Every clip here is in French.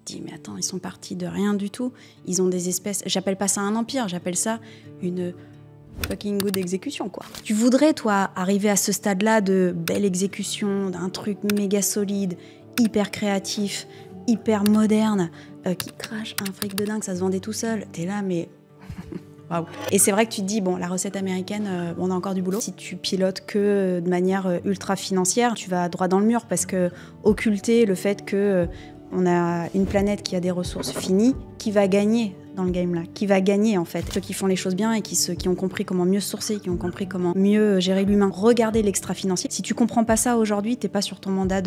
te dis, mais attends, ils sont partis de rien du tout. Ils ont des espèces... J'appelle pas ça un empire, j'appelle ça une fucking good exécution, quoi. Tu voudrais, toi, arriver à ce stade-là de belle exécution, d'un truc méga solide, hyper créatif, hyper moderne, qui crache un fric de dingue, ça se vendait tout seul. T'es là, mais... Wow. Et c'est vrai que tu te dis, bon, la recette américaine, on a encore du boulot. Si tu pilotes que de manière ultra financière, tu vas droit dans le mur parce que occulter le fait que on a une planète qui a des ressources finies, qui va gagner dans le game là, qui va gagner en fait. Ceux qui font les choses bien et qui ont compris comment mieux sourcer, qui ont compris comment mieux gérer l'humain. Regardez l'extra-financier. Si tu comprends pas ça aujourd'hui, t'es pas sur ton mandat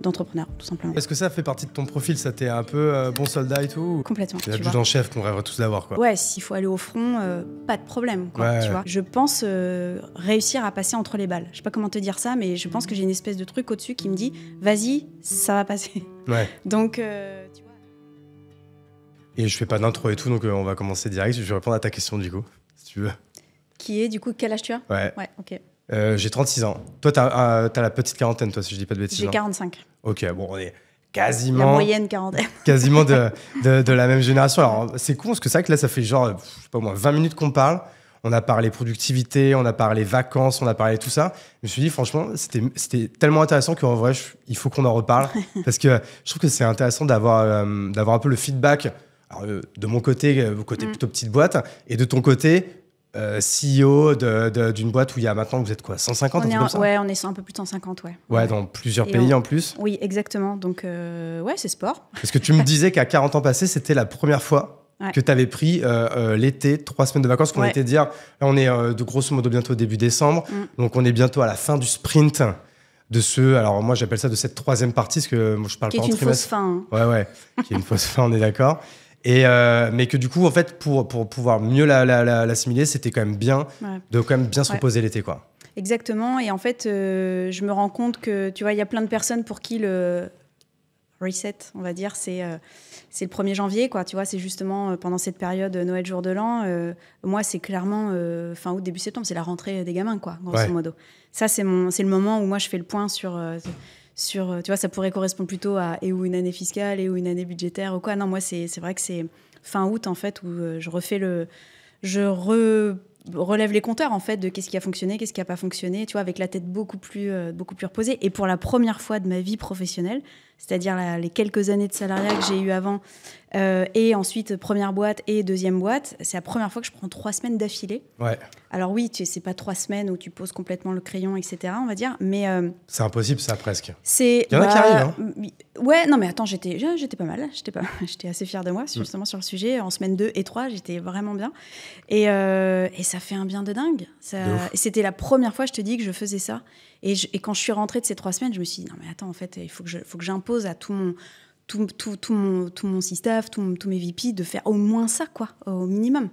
d'entrepreneur, tout simplement. Est-ce que ça fait partie de ton profil? Ça t'est un peu bon soldat et tout? Complètement. C'est l'adjudant-chef qu'on rêverait tous d'avoir, quoi. Ouais, s'il faut aller au front, pas de problème, quoi, ouais, tu vois. Je pense réussir à passer entre les balles. Je sais pas comment te dire ça, mais je pense que j'ai une espèce de truc au-dessus qui me dit, vas-y, ça va passer. Ouais. Donc, tu vois. Et je fais pas d'intro et tout, donc on va commencer direct. Je vais répondre à ta question, du coup, si tu veux. Qui est, du coup, quel âge tu as? Ouais. Ouais, ok. J'ai 36 ans. Toi, t'as la petite quarantaine, toi, si je dis pas de bêtises. J'ai 45. Ok, bon, on est quasiment... La moyenne quarantaine. Quasiment de la même génération. Alors, c'est con, parce que c'est vrai que là, ça fait genre, je sais pas moi, 20 minutes qu'on parle. On a parlé productivité, on a parlé vacances, on a parlé tout ça. Je me suis dit, franchement, c'était tellement intéressant qu'en vrai, il faut qu'on en reparle. Parce que je trouve que c'est intéressant d'avoir un peu le feedback. Alors, de mon côté, plutôt petite boîte, et de ton côté, CEO d'une boîte où il y a maintenant, vous êtes quoi, 150 Ouais, on est un peu plus de 150, ouais. Ouais, dans plusieurs pays en plus. Oui, exactement. Donc, ouais, c'est sport. Parce que tu me disais qu'à 40 ans passés, c'était la première fois que tu avais pris l'été, 3 semaines de vacances, qu'on était dire, là, on est de grosso modo bientôt début décembre, donc on est bientôt à la fin du sprint de alors moi j'appelle ça de cette troisième partie, parce que moi je parle qui pas en Qui est une fausse trimestre. fin. Hein. Ouais, qui est une fausse fin, on est d'accord. Mais que du coup, en fait, pour pouvoir mieux l'assimiler, c'était quand même bien de quand même bien se reposer l'été, quoi. Exactement. Et en fait, je me rends compte que, tu vois, il y a plein de personnes pour qui le reset, on va dire, c'est le 1er janvier, quoi. Tu vois, c'est justement pendant cette période Noël, jour de l'an. Moi, c'est clairement fin août, début septembre, c'est la rentrée des gamins, quoi, grosso modo. Ça, c'est le moment où moi, je fais le point sur tu vois, ça pourrait correspondre plutôt à ou une année fiscale, ou une année budgétaire, ou quoi. Non, moi, c'est vrai que c'est fin août, en fait, où relève les compteurs, en fait, de qu'est-ce qui a fonctionné, qu'est-ce qui n'a pas fonctionné, tu vois, avec la tête beaucoup plus reposée. Et pour la première fois de ma vie professionnelle, c'est-à-dire les quelques années de salariat que j'ai eu avant, et ensuite première boîte et deuxième boîte, c'est la première fois que je prends 3 semaines d'affilée. Ouais. Alors oui, c'est pas 3 semaines où tu poses complètement le crayon, etc., on va dire, mais... c'est impossible, ça, presque. Il y en a qui arrivent, hein. Ouais, non, mais attends, j'étais pas mal, j'étais assez fière de moi, justement, sur le sujet. En semaine 2 et 3, j'étais vraiment bien. Et ça fait un bien de dingue. Et c'était la première fois, je te dis, que je faisais ça. Et quand je suis rentrée de ces 3 semaines, je me suis dit, non, mais attends, en fait, il faut que j'impose à tout mon staff, tous mes VP, de faire au moins ça, quoi, au minimum.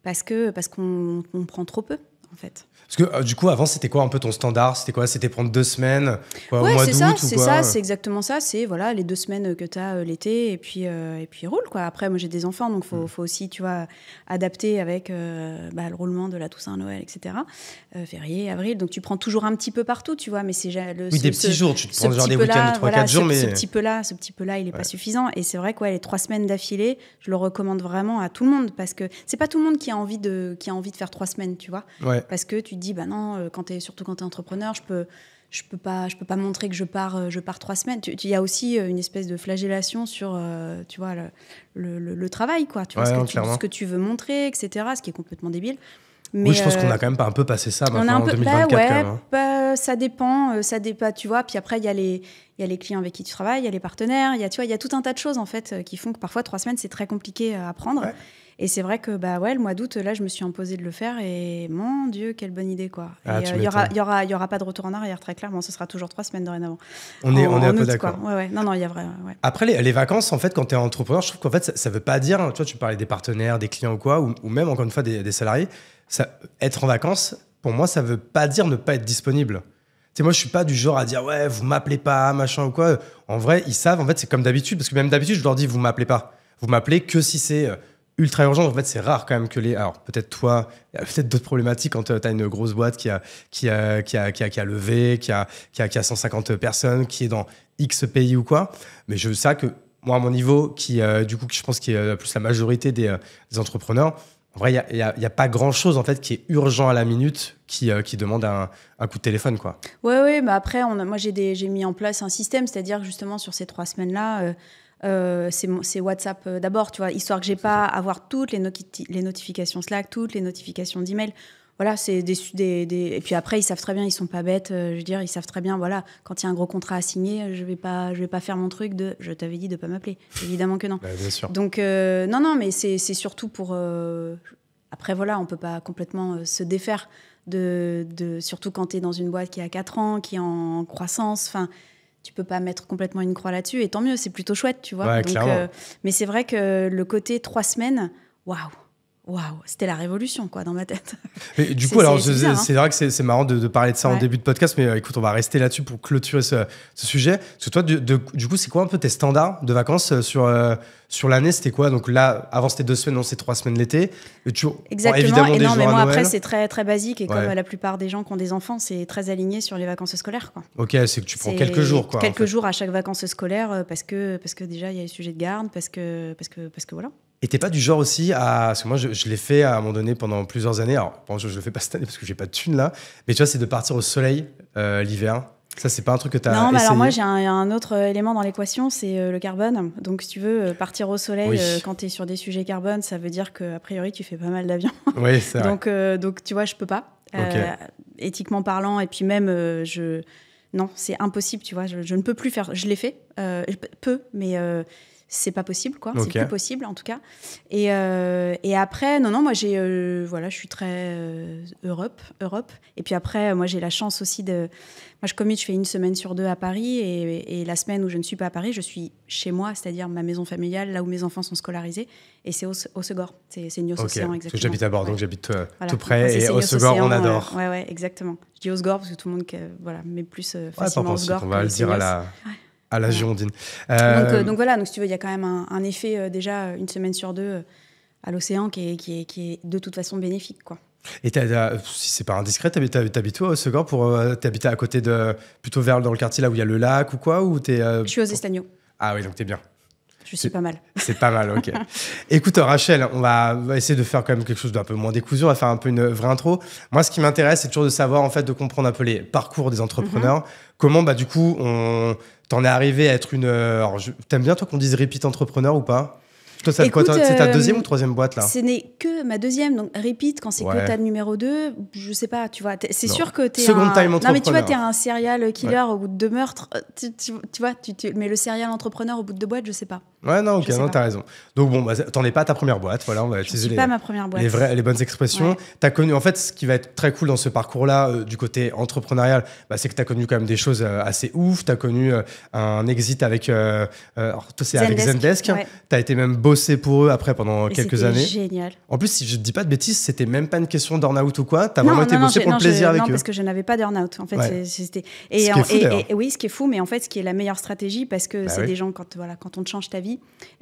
Parce qu'on prend trop peu, en fait. Parce que du coup, avant, c'était quoi un peu ton standard? C'était quoi? C'était prendre 2 semaines quoi, ouais, au mois d'août c'est ça, c'est exactement ça. C'est voilà, les 2 semaines que tu as l'été et puis roule, quoi. Après, moi, j'ai des enfants, donc faut aussi, tu vois, adapter avec le roulement de la Toussaint, Noël, etc. Février, avril. Donc, tu prends toujours un petit peu partout, tu vois. Mais c'est des petits jours. Tu te prends genre des week-ends de 3-4 jours. Ce petit peu-là, il n'est pas suffisant. Et c'est vrai que les 3 semaines d'affilée, je le recommande vraiment à tout le monde parce que c'est pas tout le monde qui a envie de faire 3 semaines, tu vois. Ouais. Parce que tu te dis, bah non, surtout quand tu es entrepreneur, je peux pas montrer que je pars 3 semaines. Il y a aussi une espèce de flagellation sur tu vois, le travail, quoi. Tu vois, ce que tu veux montrer, etc., ce qui est complètement débile. Mais oui, je pense qu'on a quand même un peu passé ça maintenant en 2024. Quand même, ça dépend, tu vois. Puis après, il y a les clients avec qui tu travailles, il y a les partenaires, il y a tout un tas de choses, en fait, qui font que parfois 3 semaines, c'est très compliqué à apprendre. Ouais. Et c'est vrai que le mois d'août, là, je me suis imposé de le faire et mon Dieu, quelle bonne idée, quoi. Il y aura pas de retour en arrière, très clairement. Ce sera toujours 3 semaines dorénavant. On est un peu d'accord. Ouais. Non, il y a vrai. Ouais. Après, les vacances, en fait, quand tu es entrepreneur, je trouve qu'en fait, ça veut pas dire, tu vois, tu parlais des partenaires, des clients ou quoi, ou même, encore une fois, des salariés. Être en vacances, pour moi, ça veut pas dire ne pas être disponible. Tu sais, moi, je suis pas du genre à dire, ouais, vous m'appelez pas, machin ou quoi. En vrai, ils savent, en fait, c'est comme d'habitude, parce que même d'habitude, je leur dis, vous m'appelez pas. Vous m'appelez que si c'est ultra urgent. En fait, c'est rare quand même que alors, peut-être toi, il y a peut-être d'autres problématiques quand tu as une grosse boîte qui a levé, qui a 150 personnes, qui est dans X pays ou quoi. Mais je sais que moi, à mon niveau, du coup, je pense qu'il y a plus la majorité des entrepreneurs, en vrai, il y a pas grand-chose en fait qui est urgent à la minute qui demande un coup de téléphone, quoi. Ouais, mais après, moi, j'ai mis en place un système, c'est-à-dire justement sur ces 3 semaines-là, c'est WhatsApp d'abord, tu vois, histoire que j'ai pas à avoir toutes les notifications Slack, toutes les notifications d'email. Voilà, c'est et puis après, ils savent très bien, ils sont pas bêtes. Je veux dire, ils savent très bien, voilà, quand il y a un gros contrat à signer, je vais pas faire mon truc de je t'avais dit de pas m'appeler. Évidemment que non. Bien sûr. Donc, non, mais c'est surtout pour. Après, voilà, on peut pas complètement se défaire surtout quand tu es dans une boîte qui a 4 ans, qui est en croissance. Enfin, tu peux pas mettre complètement une croix là-dessus. Et tant mieux, c'est plutôt chouette, tu vois. Ouais, donc, clairement. mais c'est vrai que le côté 3 semaines, waouh, c'était la révolution, quoi, dans ma tête. Mais du coup, alors, bizarre, c'est vrai que c'est marrant de parler de ça en Ouais. début de podcast, mais écoute, on va rester là-dessus pour clôturer ce sujet. Parce que toi, du coup, c'est quoi un peu tes standards de vacances sur l'année? C'était quoi? Donc là, avant, c'était 2 semaines, non, c'est 3 semaines l'été. Exactement. Évidemment, Et des non, jours mais à moi, Noël. après, c'est très, très basique. Et Ouais. comme la plupart des gens qui ont des enfants, c'est très aligné sur les vacances scolaires, quoi. Ok, c'est que tu prends C'est quelques jours, quoi. Quelques en fait. jours à chaque vacances scolaires parce que déjà, il y a les sujets de garde, parce que voilà. Et t'es pas du genre aussi à... Parce que moi, je l'ai fait à un moment donné pendant plusieurs années. Alors, bon, je le fais pas cette année parce que j'ai pas de thune là. Mais tu vois, c'est de partir au soleil l'hiver. Ça, c'est pas un truc que t'as Non, mais essayé? alors moi, j'ai un autre élément dans l'équation, c'est le carbone. Donc, si tu veux partir au soleil Oui. quand tu es sur des sujets carbone, ça veut dire qu'a priori, tu fais pas mal d'avions. Oui, c'est vrai. Donc, tu vois, je peux pas. Ok. Éthiquement parlant, et puis même, non, c'est impossible, tu vois. Je ne peux plus faire. Je l'ai fait, je peux, mais c'est pas possible, quoi. Ok. C'est plus possible, en tout cas. Et après, non, moi, voilà, je suis très Europe. Et puis après, moi, j'ai la chance aussi de. Moi, je commute, je fais 1 semaine sur 2 à Paris, et la semaine où je ne suis pas à Paris, je suis chez moi, c'est-à-dire ma maison familiale, là où mes enfants sont scolarisés, et c'est au Segor. C'est Nios Ok. Océan, Parce que exactement. j'habite à Bordeaux, Ouais. donc j'habite Voilà. tout Moi, près. c'est Et au Nios Segor, on Océan, adore. ouais, exactement. Je dis Osgore parce que tout le monde voilà, met plus Ouais, facilement pas Osgore. possible. On va le dire à la Girondine. Donc voilà, donc si tu veux, il y a quand même un effet déjà 1 semaine sur 2 à l'océan qui est de toute façon bénéfique, quoi. Et si c'est pas indiscret, t'habites où au Segor t'habites à côté plutôt dans le quartier là où il y a le lac ou quoi, ou t'es Je suis aux Estagnos. Ah oui, donc t'es bien. Je suis pas mal. C'est pas mal, ok. Écoute, Rachel, on va essayer de faire quand même quelque chose d'un peu moins décousu. On va faire un peu une vraie intro. Moi, ce qui m'intéresse, c'est toujours de savoir, en fait, de comprendre un peu les parcours des entrepreneurs. Comment, du coup, t'en es arrivé à être une. Alors, t'aimes bien, toi, qu'on dise repeat entrepreneur ou pas? Toi, c'est quoi, c'est ta 2e ou 3e boîte, là? Ce n'est que ma 2e, donc repeat, quand c'est que ta numéro 2, je sais pas, tu vois, c'est sûr que t'es Second time entrepreneur. Non, mais tu vois, t'es un serial killer au bout de 2 meurtres, tu vois, mais le serial entrepreneur au bout de 2 boîtes, je sais pas. Ouais, non, ok, non, t'as raison. Donc bon, t'en es pas à ta première boîte, voilà, on va utiliser pas ma première boîte. les bonnes expressions. Ouais. T'as connu, en fait, ce qui va être très cool dans ce parcours-là, du côté entrepreneurial, c'est que t'as connu quand même des choses assez ouf. T'as connu un exit avec, alors toi c'est avec Zendesk. Ouais. T'as été même bossé pour eux après pendant quelques années. C'était génial. En plus, si je dis pas de bêtises, c'était même pas une question d'earn-out ou quoi. T'as vraiment été bossé pour le plaisir avec eux. Non, parce que je n'avais pas d'earn-out. En fait, c'était. Et oui, ce qui est fou, mais en fait, ce qui est la meilleure stratégie, parce que c'est des gens quand on te change ta vie,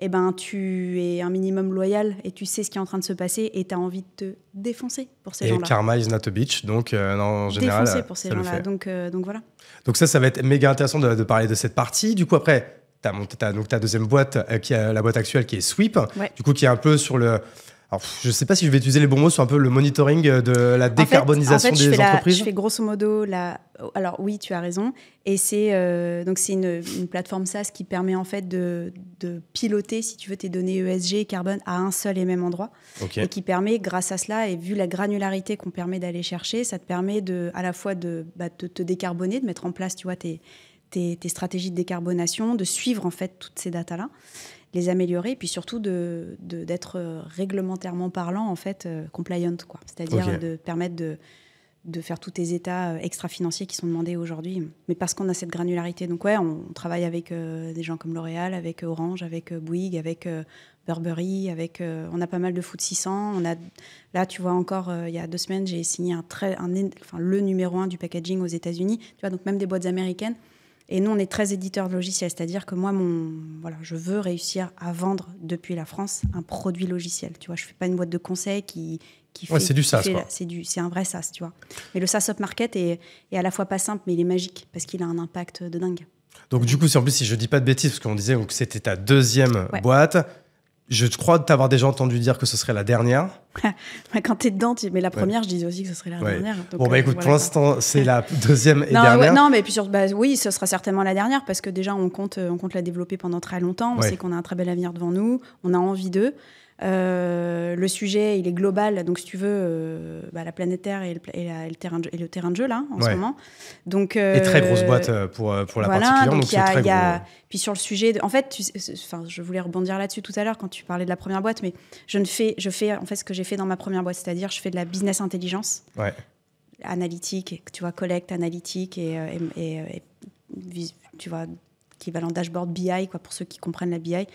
et ben tu es un minimum loyal et tu sais ce qui est en train de se passer et tu as envie de te défoncer pour ces gens-là. Et karma is not a bitch, donc en général, défoncer pour ces gens-là. Donc voilà. Donc ça va être méga intéressant de parler de cette partie. Du coup, après, tu as monté ta 2e boîte, qui est la boîte actuelle, qui est Sweep, du coup, qui est un peu sur le... Alors, je ne sais pas si je vais utiliser les bons mots, sur un peu le monitoring de la décarbonisation des entreprises. Je fais grosso modo Alors oui, tu as raison. Et c'est une plateforme SaaS qui permet en fait de piloter, si tu veux, tes données ESG et carbone à un seul et même endroit. Okay. Et qui permet, grâce à cela, et vu la granularité qu'on permet d'aller chercher, ça te permet à la fois de te décarboner, de mettre en place, tu vois, tes stratégies de décarbonation, de suivre en fait toutes ces datas-là, les améliorer, et puis surtout d'être réglementairement parlant en fait compliant, quoi. C'est-à-dire de permettre de faire tous tes états extra-financiers qui sont demandés aujourd'hui, mais parce qu'on a cette granularité. Donc ouais, on travaille avec des gens comme L'Oréal, avec Orange, avec Bouygues, avec Burberry, on a pas mal de foot 600. Là, tu vois, encore il y a 2 semaines, j'ai signé le numéro 1 du packaging aux États-Unis. Tu vois, donc même des boîtes américaines. Et nous, on est très éditeurs de logiciels, c'est-à-dire que moi, je veux réussir à vendre depuis la France un produit logiciel. Tu vois, je fais pas une boîte de conseil qui fait. C'est du SaaS, quoi. C'est un vrai SaaS, tu vois. Mais le SaaS up market est à la fois pas simple, mais il est magique parce qu'il a un impact de dingue. Donc du coup, si je dis pas de bêtises, parce qu'on disait que c'était ta deuxième boîte, je crois t'avoir déjà entendu dire que ce serait la dernière. Quand t'es dedans, mais la première, je disais aussi que ce serait la dernière. Donc, bon, écoute, pour l'instant, c'est la deuxième et dernière. Non, mais puis oui, ce sera certainement la dernière, parce que déjà, on compte la développer pendant très longtemps. On sait qu'on a un très bel avenir devant nous. On a envie d'eux. Le sujet, il est global. Donc, si tu veux, la planète Terre et le terrain de jeu, là, en ce moment. Donc, et très grosse boîte pour la partie client. Donc, c'est très gros. Puis sur le sujet, en fait, je voulais rebondir là-dessus tout à l'heure quand tu parlais de la première boîte, mais je fais en fait ce que j'ai fait dans ma première boîte, c'est-à-dire je fais de la business intelligence, analytique, tu vois, collecte analytique et tu vois, équivalent dashboard BI, quoi, pour ceux qui comprennent la BI.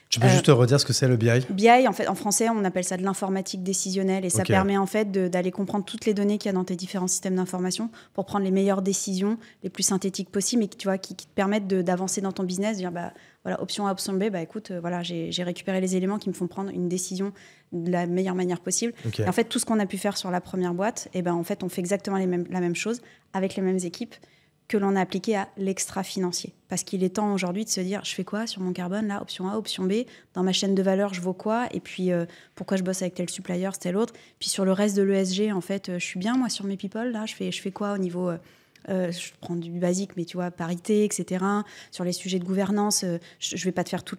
Tu peux juste redire ce que c'est le BI ? BI, en fait, en français, on appelle ça de l'informatique décisionnelle, et ça permet en fait d'aller comprendre toutes les données qu'il y a dans tes différents systèmes d'information pour prendre les meilleures décisions, les plus synthétiques possibles, et qui te permettent d'avancer dans ton business, de dire voilà, option A, option B, écoute, voilà, j'ai récupéré les éléments qui me font prendre une décision de la meilleure manière possible. Et en fait, tout ce qu'on a pu faire sur la première boîte, en fait, on fait exactement la même chose avec les mêmes équipes que l'on a appliqué à l'extra-financier. Parce qu'il est temps aujourd'hui de se dire, je fais quoi sur mon carbone, là, option A, option B, dans ma chaîne de valeur, je vaux quoi, et puis pourquoi je bosse avec tel supplier, tel autre. Puis sur le reste de l'ESG, en fait, je suis bien, moi, sur mes people, là, je fais quoi au niveau... je prends du basique, mais tu vois, parité, etc. Sur les sujets de gouvernance, je ne vais pas te faire tous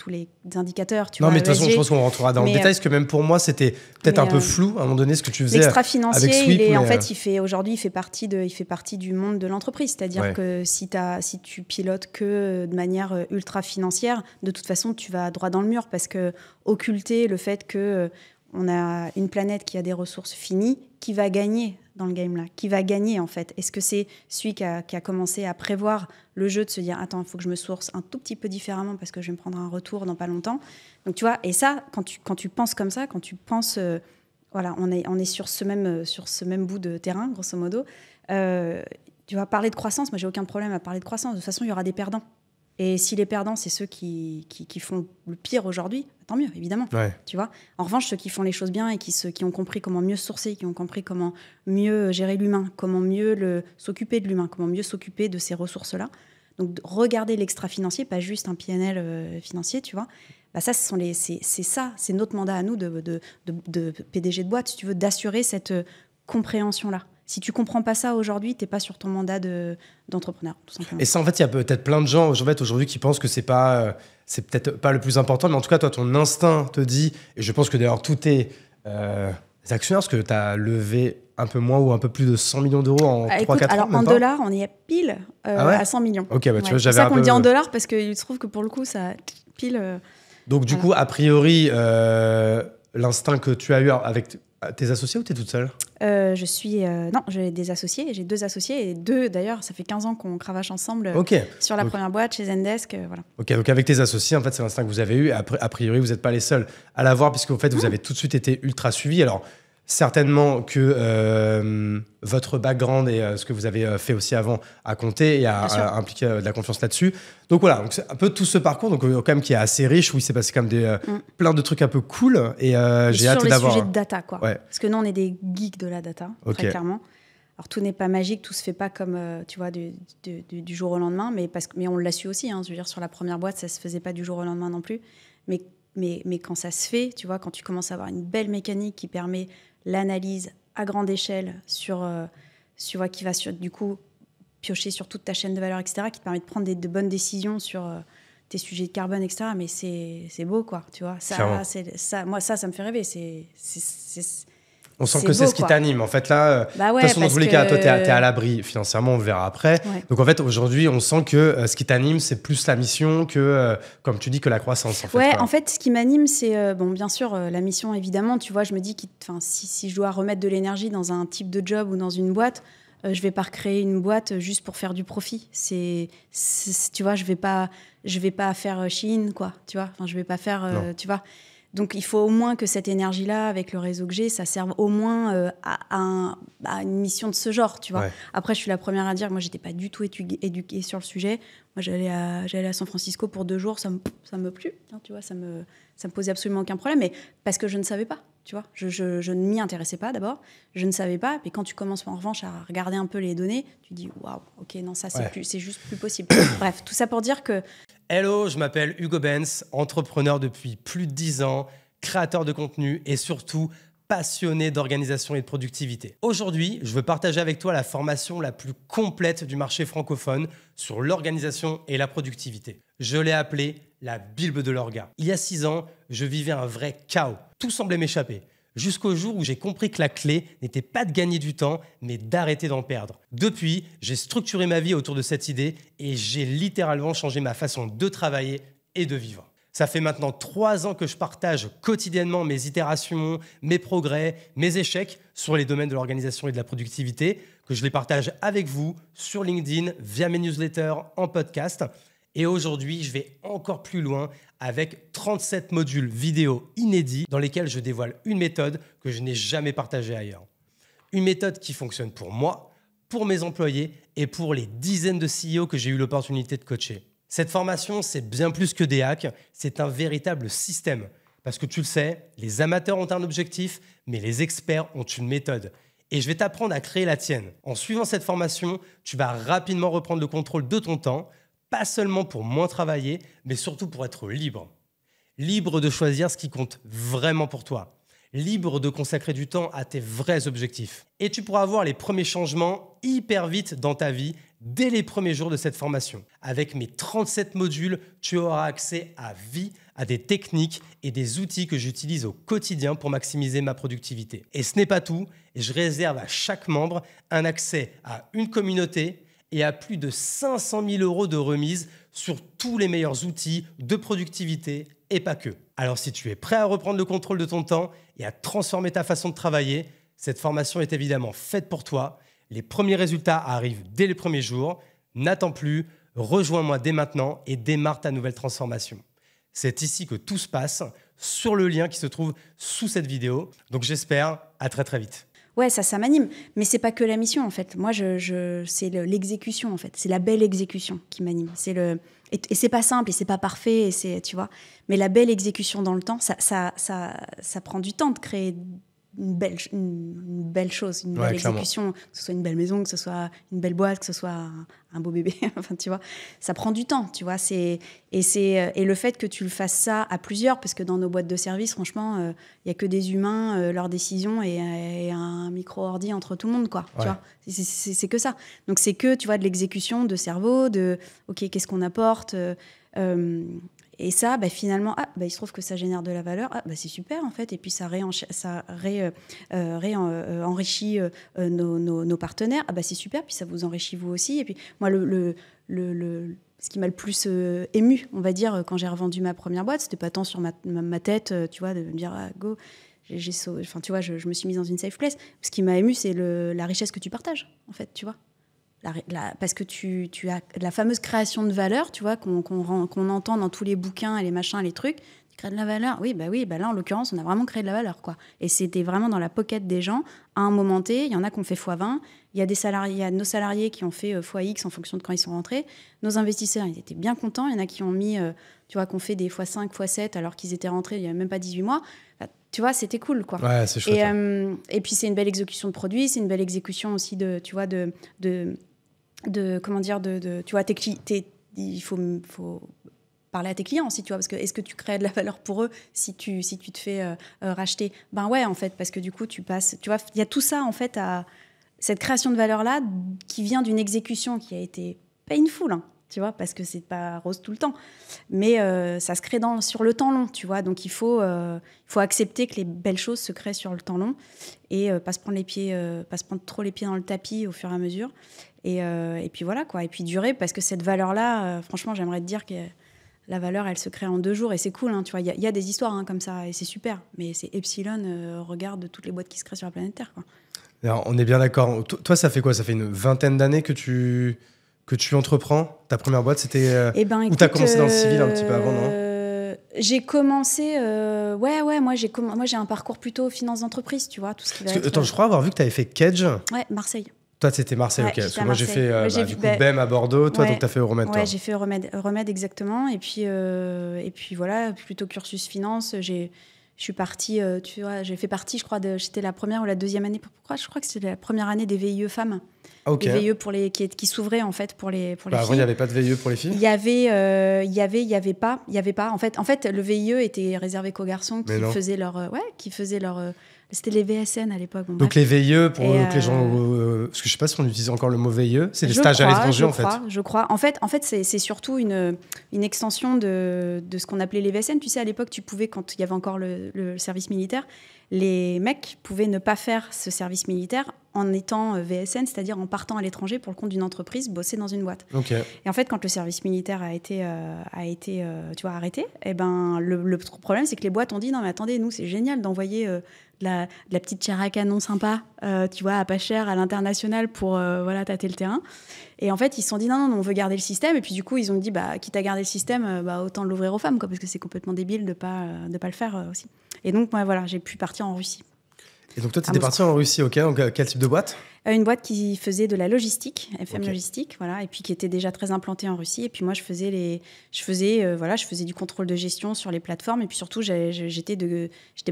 les indicateurs. Non, mais de toute façon, je pense qu'on rentrera dans le détail, parce que même pour moi, c'était peut-être un peu flou à un moment donné ce que tu faisais. L'extra-financier, il fait partie du monde de l'entreprise. C'est-à-dire que si tu pilotes que de manière ultra-financière, de toute façon, tu vas droit dans le mur, parce que occulter le fait que on a une planète qui a des ressources finies, qui va gagner dans le game là, qui va gagner en fait. Est-ce que c'est celui qui a commencé à prévoir le jeu, de se dire attends, il faut que je me source un tout petit peu différemment parce que je vais me prendre un retour dans pas longtemps. Donc tu vois, et ça, quand tu penses comme ça, quand tu penses voilà, on est sur ce même bout de terrain grosso modo. Tu vas parler de croissance, moi j'ai aucun problème à parler de croissance. De toute façon, il y aura des perdants. Et si les perdants, c'est ceux qui font le pire aujourd'hui, tant mieux, évidemment. Tu vois. En revanche, ceux qui font les choses bien et qui ont compris comment mieux sourcer, qui ont compris comment mieux gérer l'humain, comment mieux s'occuper de l'humain, comment mieux s'occuper de ces ressources-là. Donc, regarder l'extra-financier, pas juste un PNL financier, tu vois. Ça, c'est notre mandat à nous de PDG de boîte, si tu veux, d'assurer cette compréhension-là. Si tu comprends pas ça aujourd'hui, t'es pas sur ton mandat d'entrepreneur, tout simplement. Et ça, en fait, il y a peut-être plein de gens aujourd'hui qui pensent que c'est peut-être pas le plus important, mais en tout cas, toi, ton instinct te dit, et je pense que d'ailleurs, tous tes actionnaires, parce que tu as levé un peu moins ou un peu plus de 100 millions d'euros en 3-4 ans. Alors, en dollars, on y est pile à 100 millions. Ok, tu vois, j'avais c'est ça qu'on dit en dollars, parce qu'il se trouve que pour le coup, ça pile... Donc, du coup, a priori, l'instinct que tu as eu avec tes associés ou t'es toute seule ? Non, j'ai des associés, j'ai 2 associés, et 2 d'ailleurs, ça fait 15 ans qu'on cravache ensemble sur la première boîte chez Zendesk. Voilà. Ok, donc avec tes associés, en fait, c'est l'instinct que vous avez eu, et a priori, vous n'êtes pas les seuls à l'avoir, puisque en fait, vous avez tout de suite été ultra suivis. Alors, certainement que votre background et ce que vous avez fait aussi avant a compté et a impliqué de la confiance là-dessus. Donc voilà, donc c'est un peu tout ce parcours, donc quand même qui est assez riche, où il s'est passé quand même plein de trucs un peu cool, et j'ai hâte d'avoir... Sur les sujets de data, quoi. Parce que nous, on est des geeks de la data, très clairement. Alors tout n'est pas magique, tout se fait pas comme tu vois du jour au lendemain, mais on l'a su aussi. Je veux dire, sur la première boîte, ça se faisait pas du jour au lendemain non plus, mais quand ça se fait, tu vois, quand tu commences à avoir une belle mécanique qui permet l'analyse à grande échelle qui va du coup piocher sur toute ta chaîne de valeur, etc., qui te permet de prendre de bonnes décisions sur tes sujets de carbone, etc. Mais c'est beau, quoi, tu vois. Moi, ça me fait rêver. On sent que c'est ce qui t'anime. En fait, là, de toute façon, dans tous les cas, toi, t'es à l'abri financièrement, on le verra après. Donc, en fait, aujourd'hui, on sent que ce qui t'anime, c'est plus la mission que, comme tu dis, que la croissance. En fait, ce qui m'anime, c'est, bien sûr, la mission, évidemment. Tu vois, je me dis que si je dois remettre de l'énergie dans un type de job ou dans une boîte, je vais pas recréer une boîte juste pour faire du profit. Tu vois, je vais pas faire Shein, quoi. Tu vois, je vais pas faire, tu vois. Donc, il faut au moins que cette énergie-là, avec le réseau que j'ai, ça serve au moins à une mission de ce genre, tu vois. Après, je suis la première à dire, moi, j'étais pas du tout éduquée sur le sujet. Moi, j'allais à San Francisco pour 2 jours, ça me plut, hein, tu vois, ça me posait absolument aucun problème, mais parce que je ne savais pas, Tu vois, je ne m'y intéressais pas d'abord, je ne savais pas. Et quand tu commences en revanche à regarder un peu les données, tu dis waouh, ok, non, ça c'est juste plus possible. Bref, tout ça pour dire que. Hello, je m'appelle Hugo Benz, entrepreneur depuis plus de 10 ans, créateur de contenu et surtout passionné d'organisation et de productivité. Aujourd'hui, je veux partager avec toi la formation la plus complète du marché francophone sur l'organisation et la productivité. Je l'ai appelée la Bible de l'orga. Il y a 6 ans, je vivais un vrai chaos. Tout semblait m'échapper. Jusqu'au jour où j'ai compris que la clé n'était pas de gagner du temps, mais d'arrêter d'en perdre. Depuis, j'ai structuré ma vie autour de cette idée et j'ai littéralement changé ma façon de travailler et de vivre. Ça fait maintenant 3 ans que je partage quotidiennement mes itérations, mes progrès, mes échecs sur les domaines de l'organisation et de la productivité, que je les partage avec vous sur LinkedIn, via mes newsletters, en podcast. Et aujourd'hui, je vais encore plus loin avec 37 modules vidéo inédits dans lesquels je dévoile une méthode que je n'ai jamais partagée ailleurs. Une méthode qui fonctionne pour moi, pour mes employés et pour les dizaines de CEO que j'ai eu l'opportunité de coacher. Cette formation, c'est bien plus que des hacks, c'est un véritable système. Parce que tu le sais, les amateurs ont un objectif, mais les experts ont une méthode. Et je vais t'apprendre à créer la tienne. En suivant cette formation, tu vas rapidement reprendre le contrôle de ton temps, pas seulement pour moins travailler, mais surtout pour être libre. Libre de choisir ce qui compte vraiment pour toi. Libre de consacrer du temps à tes vrais objectifs. Et tu pourras voir les premiers changements hyper vite dans ta vie dès les premiers jours de cette formation. Avec mes 37 modules, tu auras accès à vie à des techniques et des outils que j'utilise au quotidien pour maximiser ma productivité. Et ce n'est pas tout, et je réserve à chaque membre un accès à une communauté et à plus de 500 000 € de remise sur tous les meilleurs outils de productivité et pas que. Alors si tu es prêt à reprendre le contrôle de ton temps et à transformer ta façon de travailler, cette formation est évidemment faite pour toi. Les premiers résultats arrivent dès les premiers jours. N'attends plus, rejoins-moi dès maintenant et démarre ta nouvelle transformation. C'est ici que tout se passe, sur le lien qui se trouve sous cette vidéo. Donc j'espère à très très vite. Ouais, ça m'anime. Mais c'est pas que la mission, en fait. Moi, c'est l'exécution, en fait. C'est la belle exécution qui m'anime. Et c'est pas simple, et c'est pas parfait, tu vois. Mais la belle exécution dans le temps, ça prend du temps de créer une belle chose, une belle exécution, que ce soit une belle maison, que ce soit une belle boîte, que ce soit un beau bébé. Enfin, tu vois, ça prend du temps, tu vois. Et le fait que tu le fasses ça à plusieurs, parce que dans nos boîtes de service, franchement, il y a que des humains, leurs décisions et un micro-ordi entre tout le monde, quoi. Ouais. Tu vois, c'est que ça. Donc c'est que, tu vois, de l'exécution de cerveau, de ok, qu'est-ce qu'on apporte. Et ça, finalement, il se trouve que ça génère de la valeur. C'est super, en fait. Et puis, ça enrichit nos partenaires. C'est super. Puis, ça vous enrichit vous aussi. Et puis, moi, ce qui m'a le plus ému, on va dire, quand j'ai revendu ma première boîte, c'était pas tant sur ma tête, tu vois, de me dire, go, enfin, tu vois, je me suis mise dans une safe place. Ce qui m'a ému, c'est la richesse que tu partages, en fait, tu vois. Parce que tu as la fameuse création de valeur, tu vois, qu'on entend dans tous les bouquins et les machins, les trucs. Tu crées de la valeur. Oui, là, en l'occurrence, on a vraiment créé de la valeur, quoi. Et c'était vraiment dans la pocket des gens. À un moment T, il y en a qui ont fait x20. Il y a des salariés, il y a nos salariés qui ont fait x en fonction de quand ils sont rentrés. Nos investisseurs, ils étaient bien contents. Il y en a qui ont mis, tu vois, qui ont fait des x5, x7 alors qu'ils étaient rentrés il n'y a même pas 18 mois. Tu vois, c'était cool, quoi. Ouais, c'est chouette. Et puis, c'est une belle exécution de produit. C'est une belle exécution aussi tu vois, comment dire, tu vois, il faut parler à tes clients aussi, tu vois, parce que est-ce que tu crées de la valeur pour eux si tu te fais racheter? Ouais, en fait, parce que du coup, tu passes, tu vois, il y a tout ça, en fait, à cette création de valeur-là qui vient d'une exécution qui a été painful, hein, tu vois, parce que c'est pas rose tout le temps, mais ça se crée sur le temps long, tu vois, donc il faut accepter que les belles choses se créent sur le temps long et pas se prendre trop les pieds dans le tapis au fur et à mesure. Et puis voilà, quoi. Et puis durer, parce que cette valeur-là, franchement, j'aimerais te dire que la valeur, elle se crée en 2 jours. Et c'est cool, hein, tu vois. Il y a des histoires comme ça, et c'est super. Mais c'est epsilon, regarde toutes les boîtes qui se créent sur la planète Terre, quoi. Alors, on est bien d'accord. Toi, ça fait quoi? Ça fait une vingtaine d'années que tu entreprends? Ta première boîte, c'était... ou tu as commencé dans le civil un petit peu avant, non? J'ai commencé... moi, j'ai un parcours plutôt finance d'entreprise, tu vois. Tout ce qui va être... Attends, je crois avoir vu que tu avais fait Kedge. Ouais, Marseille. Toi, c'était Marseille, ok. Parce que moi, j'ai fait BEM à Bordeaux. Toi, donc, tu as fait Euromède. Ouais, j'ai fait Euromède exactement. Et puis voilà, plutôt cursus finance. Je suis partie, tu vois, j'ai fait partie, je crois, j'étais la première ou la deuxième année. Pourquoi? Je crois que c'était la première année des VIE femmes. Ok. Les VIE qui s'ouvraient, en fait, pour les Avant, il filles. n'y avait pas de VIE pour les filles? Il y avait pas. En fait, le VIE était réservé qu'aux garçons qui faisaient leur. C'était les VSN à l'époque. Bon, donc les VIE, pour que les gens... parce que je sais pas si on utilise encore le mot VIE. C'est des stages à l'étranger, en fait. Je crois. En fait c'est surtout une extension de ce qu'on appelait les VSN. Tu sais, à l'époque, tu pouvais, quand il y avait encore le service militaire, les mecs pouvaient ne pas faire ce service militaire en étant VSN, c'est-à-dire en partant à l'étranger pour le compte d'une entreprise, bosser dans une boîte. Okay. Et en fait, quand le service militaire a été tu vois, arrêté, eh ben, le problème, c'est que les boîtes ont dit non, mais attendez, nous, c'est génial d'envoyer de la petite chair à canon sympa, tu vois, à pas cher, à l'international pour voilà, tâter le terrain. Et en fait, ils se sont dit non, on veut garder le système. Et puis du coup, ils ont dit quitte à garder le système, autant l'ouvrir aux femmes, quoi, parce que c'est complètement débile de pas le faire aussi. Et donc, moi, voilà, j'ai pu partir en Russie. Et donc toi, tu étais partie en Russie, ok. Donc quel type de boîte? Une boîte qui faisait de la logistique, FM Okay. Logistique, voilà, et puis qui était déjà très implantée en Russie. Et puis moi, je faisais du contrôle de gestion sur les plateformes. Et puis surtout, j'étais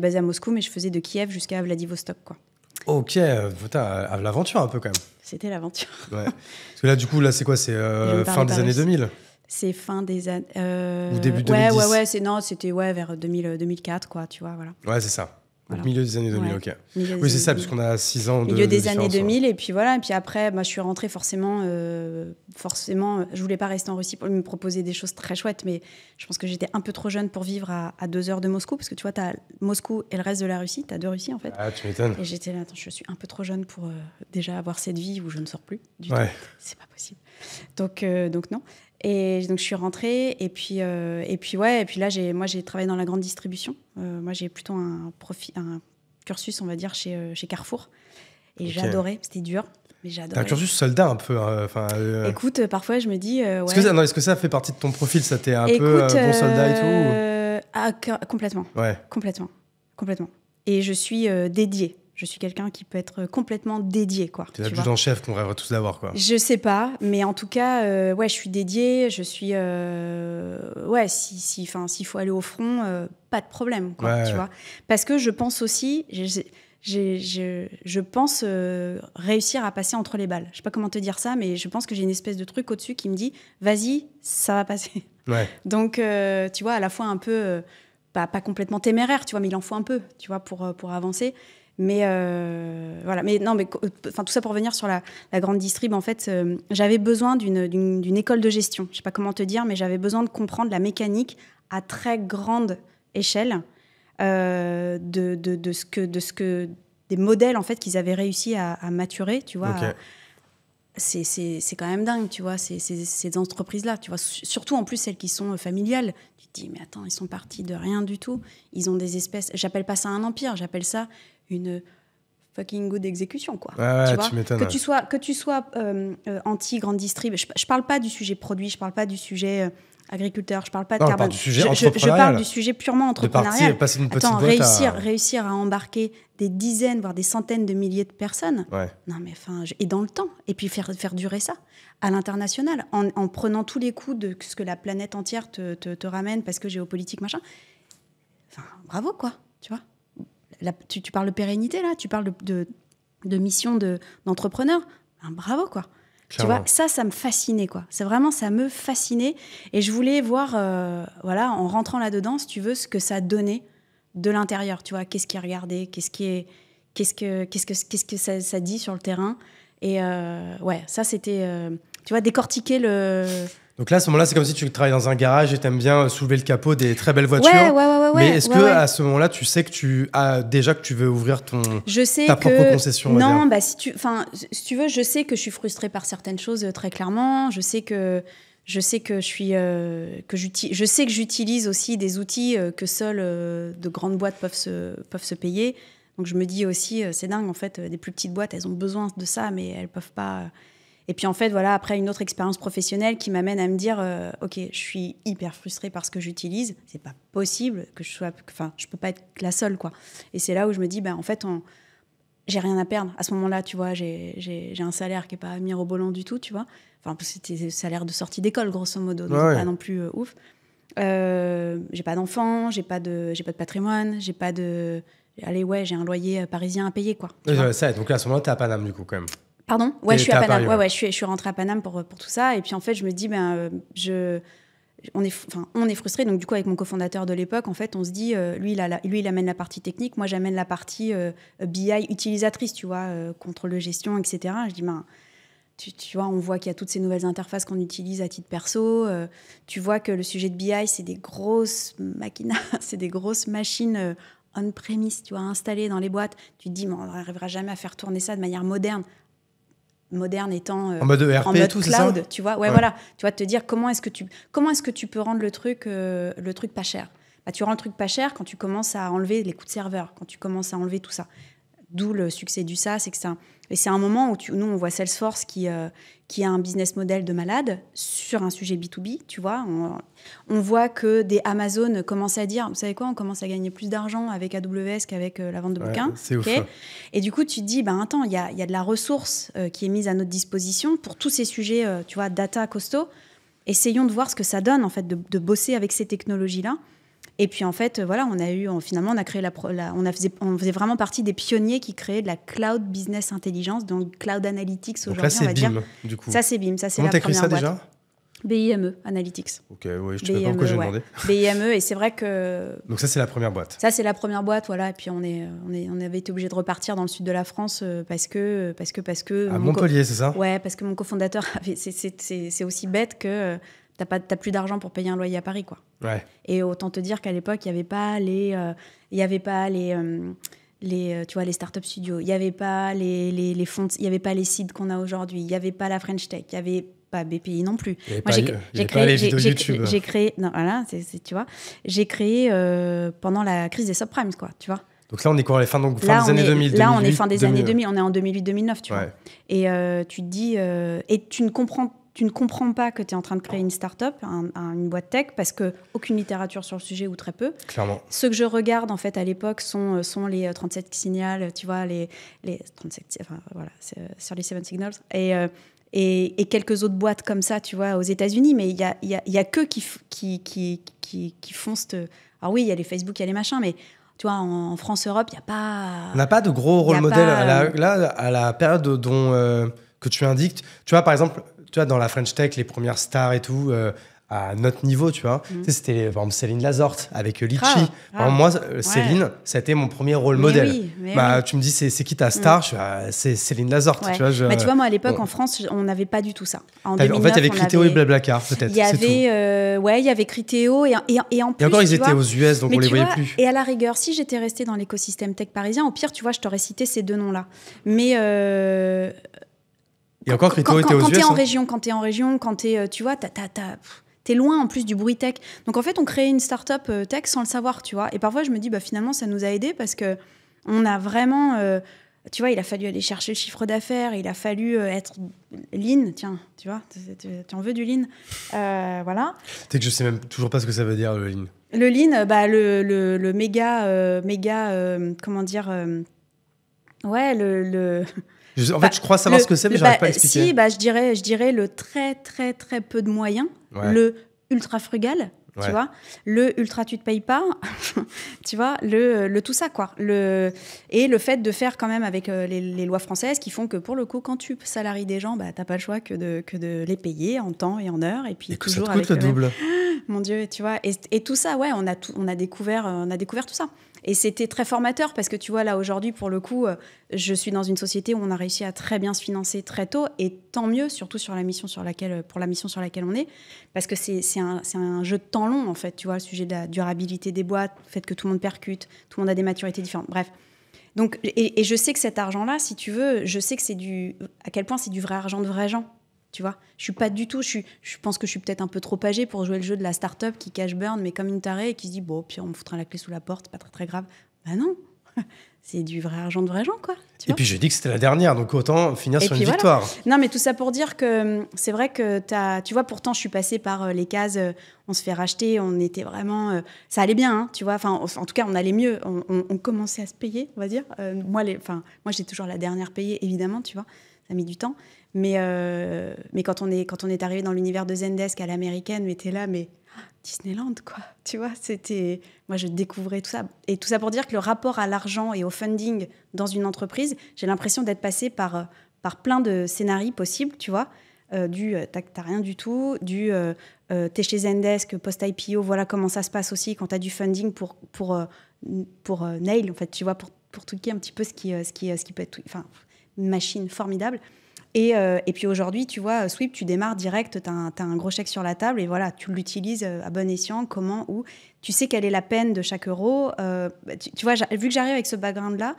basée à Moscou, mais je faisais de Kiev jusqu'à Vladivostok, quoi. Ok, putain, l'aventure un peu quand même. C'était l'aventure. Ouais. Parce que là, du coup, là, c'est quoi? C'est fin des années 2000? C'est fin des années... Ou début 2010? Ouais, c'était vers 2004, quoi, tu vois, voilà. Ouais, c'est ça. Voilà. Donc, milieu des années 2000, ok. Oui, c'est ça, parce qu'on a 6 ans de milieu des différence, années 2000, et puis voilà. Et puis après, je suis rentrée forcément, je voulais pas rester en Russie pour me proposer des choses très chouettes, mais je pense que j'étais un peu trop jeune pour vivre à 2 heures de Moscou, parce que tu vois, tu as Moscou et le reste de la Russie, tu as 2 Russies en fait. Ah, tu m'étonnes. Et j'étais là, attends, je suis un peu trop jeune pour déjà avoir cette vie où je ne sors plus du tout. C'est pas possible. Donc non. Et donc je suis rentrée et puis là j'ai travaillé dans la grande distribution. Moi j'ai plutôt un cursus, on va dire, chez Carrefour, et j'adorais. C'était dur, mais j'adorais. T'as un cursus soldat un peu. Écoute, parfois je me dis est-ce que ça fait partie de ton profil? Ça t'es un peu bon soldat et tout complètement. Ouais. Complètement. Et je suis dédiée. Je suis quelqu'un qui peut être complètement dédié, quoi. T'es l'adjudant-chef qu'on rêverait tous d'avoir, quoi. Je sais pas, mais en tout cas, je suis dédiée. Je suis, s'il faut aller au front, pas de problème, quoi. Tu vois. Parce que je pense aussi, je pense réussir à passer entre les balles. Je sais pas comment te dire ça, mais je pense que j'ai une espèce de truc au-dessus qui me dit, vas-y, ça va passer. Ouais. Donc, tu vois, à la fois un peu, pas complètement téméraire, tu vois, mais il en faut un peu, tu vois, pour avancer. Mais voilà, tout ça pour revenir sur la grande distrib, en fait, j'avais besoin d'une école de gestion. Je sais pas comment te dire, mais j'avais besoin de comprendre la mécanique à très grande échelle des modèles en fait qu'ils avaient réussi à maturer, tu vois. Okay. C'est quand même dingue, tu vois, ces entreprises-là, tu vois, surtout en plus celles qui sont familiales. Tu te dis, mais attends, ils sont partis de rien du tout. Ils ont des espèces, j'appelle pas ça un empire, j'appelle ça une fucking good exécution, quoi. Ouais, tu vois, tu m'étonnes. Que tu sois anti-grande distrib, je parle pas du sujet produit, je parle pas du sujet agriculteur, je parle pas de carbone. Je parle du sujet purement entrepreneurial. Passer d'une petite Attends, boîte réussir à embarquer des dizaines, voire des centaines de milliers de personnes. Ouais. Non, mais et dans le temps. Et puis faire durer ça à l'international, en prenant tous les coups de ce que la planète entière te ramène, parce que géopolitique, machin. Enfin, bravo, quoi, tu vois. Là, tu parles de pérennité, là, tu parles de mission d'entrepreneur. Ben, bravo, quoi. Clairement. Tu vois, ça me fascinait, quoi. C'est vraiment, ça me fascinait. Et je voulais voir, voilà, en rentrant là-dedans, si tu veux, ce que ça donnait de l'intérieur. Tu vois, qu'est-ce qui est regardé, qu'est-ce que ça dit sur le terrain. Et ouais, ça, c'était, tu vois, décortiquer le... Donc là, à ce moment-là, c'est comme si tu travailles dans un garage et t'aimes bien soulever le capot des très belles voitures. Ouais. Mais est-ce que à ce moment-là, tu sais que tu as déjà que tu veux ouvrir ta propre concession? Non, bah si tu veux, je sais que je suis frustrée par certaines choses très clairement. Je sais que je sais que j'utilise aussi des outils que seules de grandes boîtes peuvent se payer. Donc je me dis aussi, c'est dingue en fait, des plus petites boîtes, elles ont besoin de ça, mais elles peuvent pas. Et puis en fait, voilà, après une autre expérience professionnelle qui m'amène à me dire, ok, je suis hyper frustrée par ce que j'utilise, c'est pas possible que je peux pas être la seule, quoi. Et c'est là où je me dis, en fait, j'ai rien à perdre. À ce moment-là, tu vois, j'ai un salaire qui est pas mirobolant du tout, tu vois. Enfin, c'était le salaire de sortie d'école, grosso modo, donc pas non plus ouf. J'ai pas d'enfants, j'ai pas de patrimoine, j'ai pas de... Allez, ouais, j'ai un loyer parisien à payer, quoi. Ça, donc là, à ce moment-là, t'es à Paname, du coup, quand même. Pardon ? Ouais, je suis à Paname. Paris, ouais, je suis rentrée à Paname pour tout ça. Et puis, en fait, je me dis, on est frustrés. Donc, du coup, avec mon cofondateur de l'époque, en fait, on se dit, lui, il amène la partie technique, moi, j'amène la partie BI utilisatrice, tu vois, contrôle de gestion, etc. Je dis, tu vois, on voit qu'il y a toutes ces nouvelles interfaces qu'on utilise à titre perso. Tu vois que le sujet de BI, c'est des grosses machines, c'est des grosses machines on-premise, tu vois, installées dans les boîtes. Tu te dis, mais on n'arrivera jamais à faire tourner ça de manière moderne. Moderne étant en mode ERP en mode et tout, cloud, c'est ça, tu vois. Ouais, voilà. Tu vois, te dire comment est-ce que tu peux rendre le truc pas cher. Tu rends le truc pas cher quand tu commences à enlever les coûts de serveur, quand tu commences à enlever tout ça. D'où le succès du SaaS, et c'est un moment où nous, on voit Salesforce qui a un business model de malade sur un sujet B2B, tu vois. On voit que des Amazon commencent à dire, vous savez quoi, on commence à gagner plus d'argent avec AWS qu'avec la vente de bouquins. C'est ouf. Et du coup, tu te dis, attends, il y a de la ressource qui est mise à notre disposition pour tous ces sujets, tu vois, data costauds. Essayons de voir ce que ça donne, en fait, de bosser avec ces technologies-là. Et puis en fait, voilà, finalement, on a créé on faisait vraiment partie des pionniers qui créaient de la cloud business intelligence, donc cloud analytics aujourd'hui. Donc là, c'est BIM, du coup. Ça, c'est BIM, ça c'est Comment la première boîte. Comment t'écris ça déjà ? BIME Analytics. Ok, oui, je ne sais pas pourquoi j'ai demandé. BIME, et c'est vrai que... Donc ça, c'est la première boîte. Ça, c'est la première boîte, voilà. Et puis on avait été obligé de repartir dans le sud de la France parce que à Montpellier, c'est ça ? Ouais, parce que mon cofondateur, c'est aussi bête que t'as plus d'argent pour payer un loyer à Paris, quoi. Ouais. Et autant te dire qu'à l'époque, il n'y avait pas tu vois, les startup studios, il n'y avait pas les fonds, il n'y avait pas les sites qu'on a aujourd'hui, il n'y avait pas la French Tech, il n'y avait pas BPI non plus. Il n'y avait pas les vidéos YouTube. J'ai créé, non, voilà, tu vois, j'ai créé pendant la crise des subprimes, quoi, tu vois. Donc là, on est quoi, fin des années 2000. Là, on est fin des années 2000, on est en 2008-2009, tu vois. Ouais. Et tu te dis, et tu ne comprends pas que tu es en train de créer une start-up, une boîte tech, parce qu'aucune littérature sur le sujet ou très peu. Clairement. Ceux que je regarde, en fait, à l'époque, sont les 37 Signal, tu vois, les 37, enfin, voilà, sur les 7 Signals. Et quelques autres boîtes comme ça, tu vois, aux États-Unis. Mais il y a que qui font cette... Alors oui, il y a les Facebook, il y a les machins, mais... Tu vois, en France, Europe, il n'y a pas... On n'a pas de gros rôle modèle à la période que tu indiques. Tu vois, par exemple, dans la French Tech, les premières stars et tout, à notre niveau, tu vois. Tu sais, c'était, par exemple, Céline Lazorte avec Litchi. Par exemple, moi, Céline, ça a été mon premier rôle modèle. Oui, tu me dis, c'est qui ta star ? C'est Céline Lazorte. Ouais. Tu vois, tu vois, moi, à l'époque, en France, on n'avait pas du tout ça. En 2009, en fait, il y avait Criteo et Blablacar, peut-être. Il y avait Criteo et en plus... Et encore, ils étaient aux US, donc on les voyait plus. Et à la rigueur, si j'étais restée dans l'écosystème tech parisien, au pire, tu vois, je t'aurais cité ces deux noms-là. Mais... Et encore, Criteo était aux US. Quand t'es en région, quand tu vois, t'es loin en plus du bruit tech. Donc en fait, on crée une start-up tech sans le savoir, tu vois. Et parfois, je me dis, finalement, ça nous a aidés parce qu'on a vraiment... tu vois, il a fallu aller chercher le chiffre d'affaires, il a fallu être lean, tiens, tu vois, tu en veux du lean, voilà. Tu sais que je sais même toujours pas ce que ça veut dire, le lean. Le lean, le méga, comment dire, En fait, je crois savoir ce que c'est, mais j'arrive pas à expliquer. Si, je dirais le très, très, très peu de moyens, le ultra frugal, tu vois, le ultra tu te payes pas, tu vois, le tout ça, quoi. Et le fait de faire quand même avec les lois françaises qui font que, pour le coup, quand tu salaries des gens, t'as pas le choix que de les payer en temps et en heure. Et puis et que toujours ça te coûte le double. Mon Dieu, tu vois. Et tout ça, on a découvert tout ça. Et c'était très formateur parce que, tu vois, là, aujourd'hui, pour le coup, je suis dans une société où on a réussi à très bien se financer très tôt, et tant mieux, surtout pour la mission sur laquelle on est, parce que c'est un jeu de temps long, en fait, tu vois, le sujet de la durabilité des boîtes, le fait que tout le monde percute, tout le monde a des maturités différentes, bref. Donc, et je sais que cet argent-là, si tu veux, je sais que à quel point c'est du vrai argent de vrais gens. Tu vois, je suis pas du tout. Je pense que je suis peut-être un peu trop âgée pour jouer le jeu de la start-up qui cash burn, mais comme une tarée, et qui se dit bon, puis on me foutra la clé sous la porte, c'est pas très très grave. Bah non, c'est du vrai argent de vrais gens, quoi. Et puis j'ai dit que c'était la dernière, donc autant finir sur une victoire. Non, mais tout ça pour dire que c'est vrai que tu vois, pourtant je suis passée par les cases. On se fait racheter, on était vraiment, ça allait bien, hein, tu vois. Enfin, en tout cas, on allait mieux. On commençait à se payer, on va dire. Moi, j'ai toujours la dernière payée, évidemment, tu vois. Ça a mis du temps. Mais quand on est arrivé dans l'univers de Zendesk à l'américaine, mais t'es là, mais Disneyland, quoi. Tu vois, c'était... Moi, je découvrais tout ça. Et tout ça pour dire que le rapport à l'argent et au funding dans une entreprise, j'ai l'impression d'être passée par plein de scénarios possibles, tu vois. T'as rien du tout, t'es chez Zendesk, post-IPO, voilà comment ça se passe aussi quand t'as du funding pour nail, en fait, tu vois, pour tweaker un petit peu ce qui peut être... Enfin, une machine formidable. Et puis aujourd'hui, tu vois, Sweep, tu démarres direct, tu as un gros chèque sur la table et voilà, tu l'utilises à bon escient, comment, où. Tu sais quelle est la peine de chaque euro. Tu vois, vu que j'arrive avec ce background-là,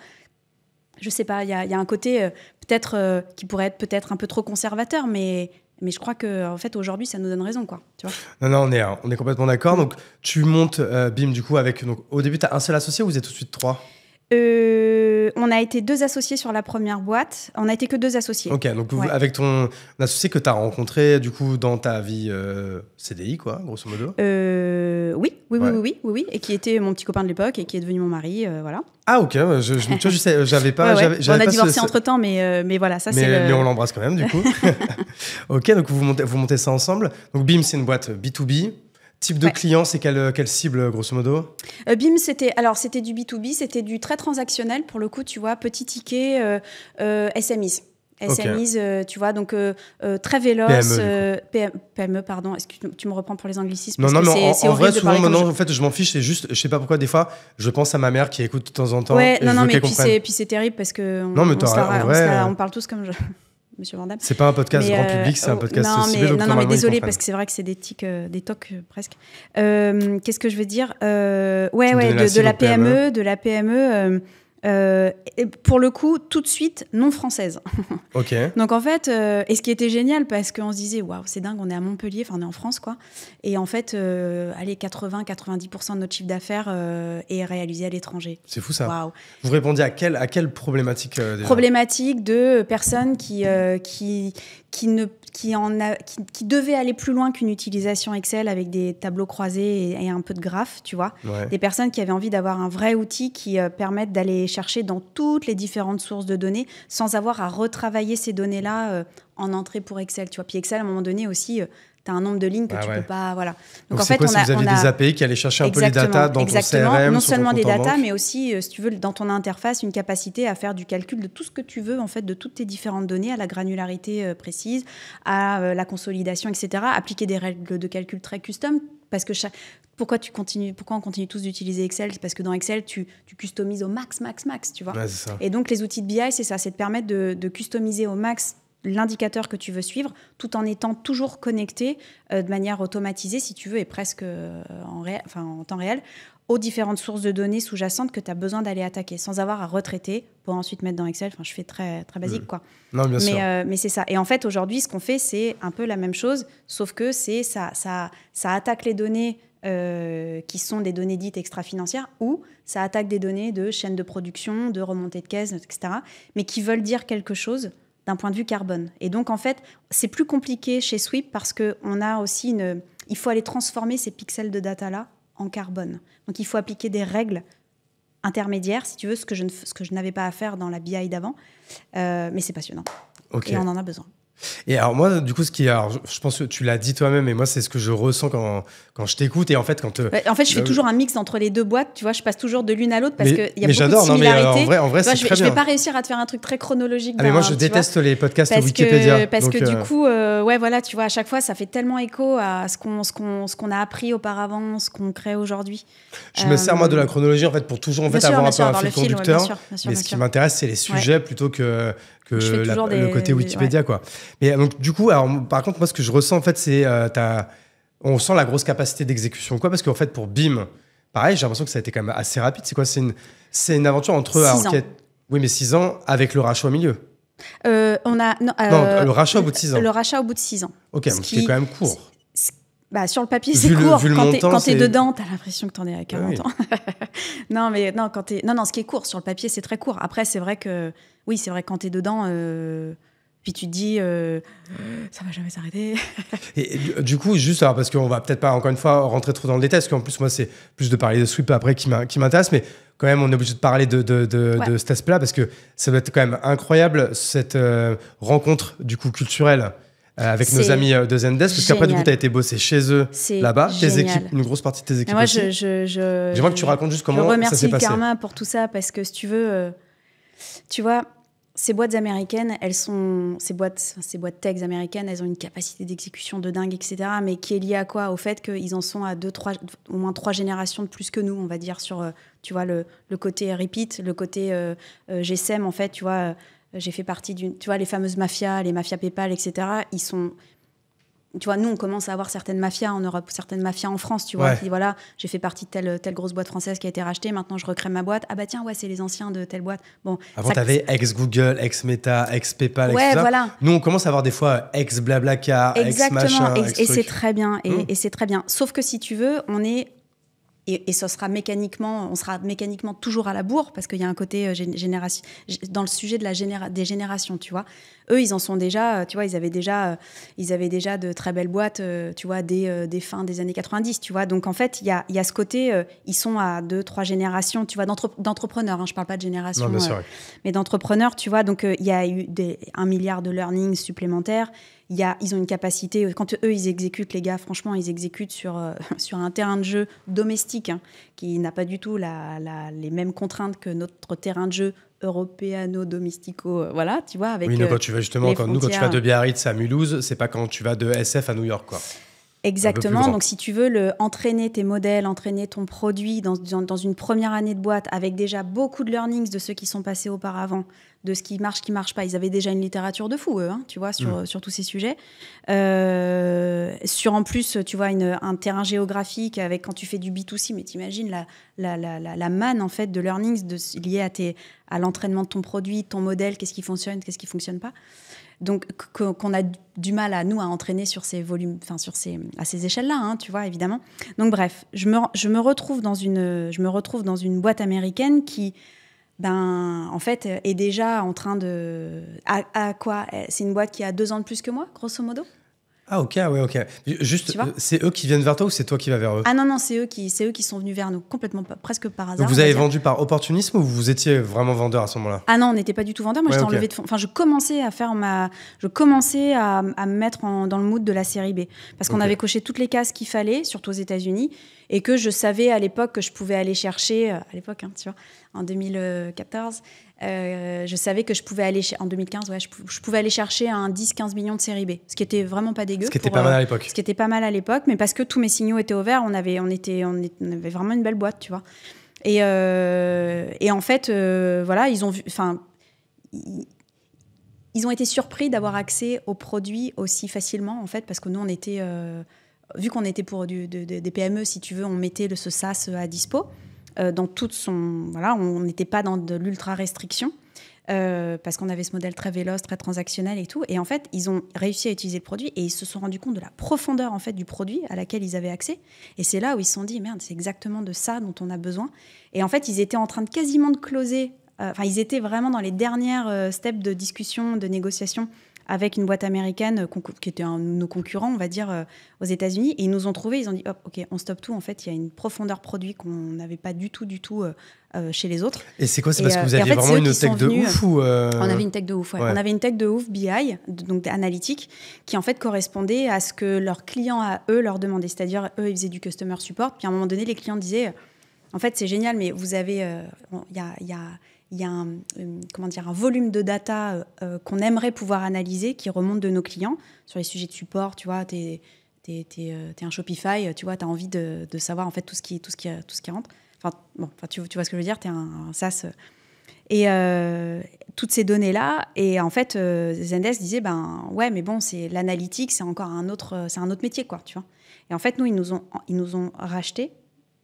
je sais pas, il y a un côté peut-être qui pourrait être peut-être un peu trop conservateur, mais je crois qu'en fait, aujourd'hui, ça nous donne raison, quoi. Tu vois. Non, on est complètement d'accord. Donc, tu montes BIM, du coup, avec... Donc, au début, tu as un seul associé ou vous êtes tout de suite 3 ? On a été 2 associés sur la première boîte. On n'a été que 2 associés. Ok, donc avec ton associé que tu as rencontré du coup dans ta vie CDI, quoi, grosso modo. Oui. Et qui était mon petit copain de l'époque et qui est devenu mon mari, voilà. Ah ok, je sais, j'avais pas. Ouais. On a divorcé entre temps, mais voilà, ça c'est. Mais on l'embrasse quand même du coup. Ok, donc vous montez ça ensemble. Donc BIM, c'est une boîte B2B. Type de client, c'est quelle cible, grosso modo ? BIM, c'était du B2B, c'était du très transactionnel, pour le coup, tu vois, petit ticket, SMIs. SMIs, tu vois, donc très véloce. PME, pardon. Est-ce que tu me reprends pour les anglicismes ? Non, mais en vrai, souvent, maintenant, en fait, je m'en fiche. C'est juste, je sais pas pourquoi, des fois, je pense à ma mère qui écoute de temps en temps. Ouais, mais puis c'est terrible parce que on parle tous comme Monsieur Van Damme. C'est pas un podcast grand public, c'est un podcast ciblé. Non, mais désolé, parce que c'est vrai que c'est des tocs presque. Qu'est-ce que je veux dire ? De la PME. Pour le coup, tout de suite, non française. Ok. Donc en fait, et ce qui était génial, parce qu'on se disait, waouh, c'est dingue, on est à Montpellier, enfin on est en France, quoi. Et en fait, 80-90% de notre chiffre d'affaires est réalisé à l'étranger. C'est fou ça. Waouh. Vous répondiez à quelle problématique déjà ? Problématique de personnes qui devaient aller plus loin qu'une utilisation Excel avec des tableaux croisés et un peu de graphes, tu vois. Ouais. Des personnes qui avaient envie d'avoir un vrai outil qui permette d'aller chercher dans toutes les différentes sources de données sans avoir à retravailler ces données-là en entrée pour Excel, tu vois. Puis Excel, à un moment donné aussi, tu as un nombre de lignes que tu peux pas... Voilà. Donc en fait, vous aviez des API qui allaient chercher un peu les datas dans ton CRM, non seulement des datas, mais aussi, si tu veux, dans ton interface, une capacité à faire du calcul de tout ce que tu veux, en fait, de toutes tes différentes données, à la granularité précise, à la consolidation, etc. Appliquer des règles de calcul très custom, parce que pourquoi on continue tous d'utiliser Excel ? C'est parce que dans Excel, tu customises au max, tu vois. Ouais, c'est ça. Et donc, les outils de BI, c'est ça, c'est de permettre de customiser au max l'indicateur que tu veux suivre, tout en étant toujours connecté de manière automatisée, si tu veux, et presque en temps réel, aux différentes sources de données sous-jacentes que tu as besoin d'aller attaquer, sans avoir à retraiter pour ensuite mettre dans Excel. Enfin, je fais très, très basique, quoi. Non, bien sûr. Mais c'est ça. Et en fait, aujourd'hui, ce qu'on fait, c'est un peu la même chose, sauf que ça attaque les données qui sont des données dites extra-financières, ou ça attaque des données de chaîne de production, de remontée de caisse, etc., mais qui veulent dire quelque chose d'un point de vue carbone. Et donc, en fait, c'est plus compliqué chez Sweep parce qu'on a aussi il faut aller transformer ces pixels de data-là en carbone. Donc, il faut appliquer des règles intermédiaires, si tu veux, ce que je n'avais pas à faire dans la BI d'avant. Mais c'est passionnant. Okay. Et on en a besoin. Et alors moi, du coup, je pense que tu l'as dit toi-même, et moi, c'est ce que je ressens quand je t'écoute. Et en fait, je fais toujours un mix entre les deux boîtes. Tu vois, je passe toujours de l'une à l'autre parce qu'il y a beaucoup de similarités. En vrai, c'est très bien. Je vais pas réussir à te faire un truc très chronologique. Mais moi, je déteste les podcasts Wikipédia. Parce que du coup, voilà, tu vois, à chaque fois, ça fait tellement écho à ce qu'on a appris auparavant, ce qu'on crée aujourd'hui. Je me sers moi de la chronologie en fait pour toujours avoir un peu un fil conducteur. Mais ce qui m'intéresse, c'est les sujets plutôt que le côté Wikipédia, quoi. Mais donc, du coup, alors, par contre, moi, ce que je ressens, en fait, c'est on sent la grosse capacité d'exécution, quoi, parce qu'en fait, pour BIM, pareil, j'ai l'impression que ça a été quand même assez rapide. C'est quoi ? C'est une aventure entre... 6 ans. Oui, mais 6 ans avec le rachat au milieu. Le rachat au bout de 6 ans. Le rachat au bout de 6 ans. Ok, donc c'est quand même court. Sur le papier, c'est court. Quand t'es dedans, t'as l'impression que t'en es à 40 ans. Non, ce qui est court, sur le papier, c'est très court. Après, c'est vrai que quand t'es dedans, puis tu te dis, ça va jamais s'arrêter. Et du coup, juste, alors, parce qu'on va peut-être pas, encore une fois, rentrer trop dans le détail, parce qu'en plus, moi, c'est plus de parler de Sweep après qui m'intéresse, mais quand même, on est obligé de parler de cet aspect-là, parce que ça doit être quand même incroyable, cette rencontre, du coup, culturelle avec nos amis de Zendesk, parce qu'après, du coup, tu as été bosser chez eux là-bas. Tes équipes, une grosse partie de tes équipes moi, aussi. J'aimerais que tu racontes juste comment ça s'est passé. Je remercie le karma pour tout ça, parce que si tu veux, tu vois, ces boîtes américaines, ces boîtes tech américaines, elles ont une capacité d'exécution de dingue, etc. Mais qui est liée à quoi? Au fait qu'ils en sont à au moins 3 générations de plus que nous, on va dire, sur tu vois, le côté repeat, le côté GSM, en fait, tu vois. J'ai fait partie tu vois, les fameuses mafias, les mafias PayPal, etc. Ils sont... Tu vois, nous, on commence à avoir certaines mafias en Europe, certaines mafias en France, tu vois. Ouais. Qui, voilà, j'ai fait partie de telle grosse boîte française qui a été rachetée. Maintenant, je recrée ma boîte. Ah bah tiens, ouais, c'est les anciens de telle boîte. Bon, avant, t'avais ex-Google, ex-Meta, ex-PayPal, ouais, etc. Voilà. Nous, on commence à avoir des fois ex-Blablacar, ex-machin, et c'est très bien. Et c'est très bien. Sauf que si tu veux, on est... Et ça sera on sera mécaniquement toujours à la bourre, parce qu'il y a un côté génération, dans le sujet de des générations, tu vois. Eux, ils en sont déjà, tu vois, ils avaient déjà de très belles boîtes, tu vois, des fins des années 90, tu vois. Donc, en fait, il y a ce côté, ils sont à 2-3 générations, tu vois, d'entrepreneurs. Hein, je parle pas de génération, mais d'entrepreneurs, tu vois. Donc, il y a eu 1 milliard de learnings supplémentaires. Ils ont une capacité, quand eux, ils exécutent, les gars, franchement, ils exécutent sur un terrain de jeu domestique, hein, qui n'a pas du tout les mêmes contraintes que notre terrain de jeu européano-domestico, voilà, tu vois, avec quand tu vas justement, quand tu vas de Biarritz à Mulhouse, c'est pas quand tu vas de SF à New York, quoi. Exactement, donc si tu veux entraîner tes modèles, entraîner ton produit dans une première année de boîte, avec déjà beaucoup de learnings de ceux qui sont passés auparavant, de ce qui marche pas. Ils avaient déjà une littérature de fou, eux, hein, tu vois, sur tous ces sujets. En plus, tu vois, un terrain géographique, avec quand tu fais du B2C, mais t'imagines la manne, en fait, de learnings liés à l'entraînement de ton produit, ton modèle, qu'est-ce qui fonctionne, qu'est-ce qui fonctionne pas. Donc, qu'on a du mal à entraîner sur ces volumes, enfin à ces échelles-là, hein, tu vois, évidemment. Donc, bref, je me retrouve dans une boîte américaine qui, en fait, est déjà en train de... À quoi? C'est une boîte qui a 2 ans de plus que moi, grosso modo. Ah ok. Juste, c'est eux qui viennent vers toi ou c'est toi qui vas vers eux? Ah non, c'est eux qui sont venus vers nous, complètement, presque par hasard. Donc vous avez vendu par opportunisme ou vous étiez vraiment vendeur à ce moment-là? Ah non, on n'était pas du tout vendeur. Moi, j'étais en levée de fonds. Enfin, je commençais à me mettre dans le mood de la série B. Parce qu'on avait coché toutes les cases qu'il fallait, surtout aux États-Unis, et que je savais à l'époque que je pouvais aller chercher, à l'époque, hein, tu vois, en 2014, je savais que je pouvais aller en 2015, ouais, je pouvais aller chercher un 10-15 millions de série B, ce qui était vraiment pas dégueu. Ce qui était pas mal à l'époque. Ce qui était pas mal à l'époque, mais parce que tous mes signaux étaient ouverts, on avait vraiment une belle boîte, tu vois. Et en fait, voilà, ils ont ils ont été surpris d'avoir accès aux produits aussi facilement, en fait, parce que nous, on était, vu qu'on était pour des PME, si tu veux, on mettait ce SaaS à dispo. Dans toute son... Voilà, on n'était pas dans de l'ultra-restriction, parce qu'on avait ce modèle très véloce, très transactionnel et tout. Et en fait, ils ont réussi à utiliser le produit et ils se sont rendus compte de la profondeur, en fait, du produit à laquelle ils avaient accès. Et c'est là où ils se sont dit, merde, c'est exactement de ça dont on a besoin. Et en fait, ils étaient en train de quasiment de closer... ils étaient vraiment dans les dernières steps de discussion, de négociation avec une boîte américaine qui était un de nos concurrents, on va dire, aux États-Unis. Et ils nous ont trouvés, ils ont dit, hop, ok, on stoppe tout. En fait, il y a une profondeur produit qu'on n'avait pas du tout chez les autres. Et c'est quoi? C'est parce que vous aviez vraiment une tech de ouf ou On avait une tech de ouf, ouais. On avait une tech de ouf BI, donc analytique, qui en fait correspondait à ce que leurs clients, à eux, leur demandaient. C'est-à-dire, eux, ils faisaient du customer support. Puis à un moment donné, les clients disaient, en fait, c'est génial, mais vous avez... Il y a un volume de data qu'on aimerait pouvoir analyser qui remonte de nos clients sur les sujets de support. Tu vois, t'es un Shopify, tu vois, t'as envie de savoir en fait tout ce qui rentre. Tu vois ce que je veux dire, t'es un SaaS. Et toutes ces données-là, et en fait, Zendesk disait, ouais, mais bon, c'est l'analytique, c'est encore un autre métier, quoi, tu vois. Et en fait, nous, ils nous ont racheté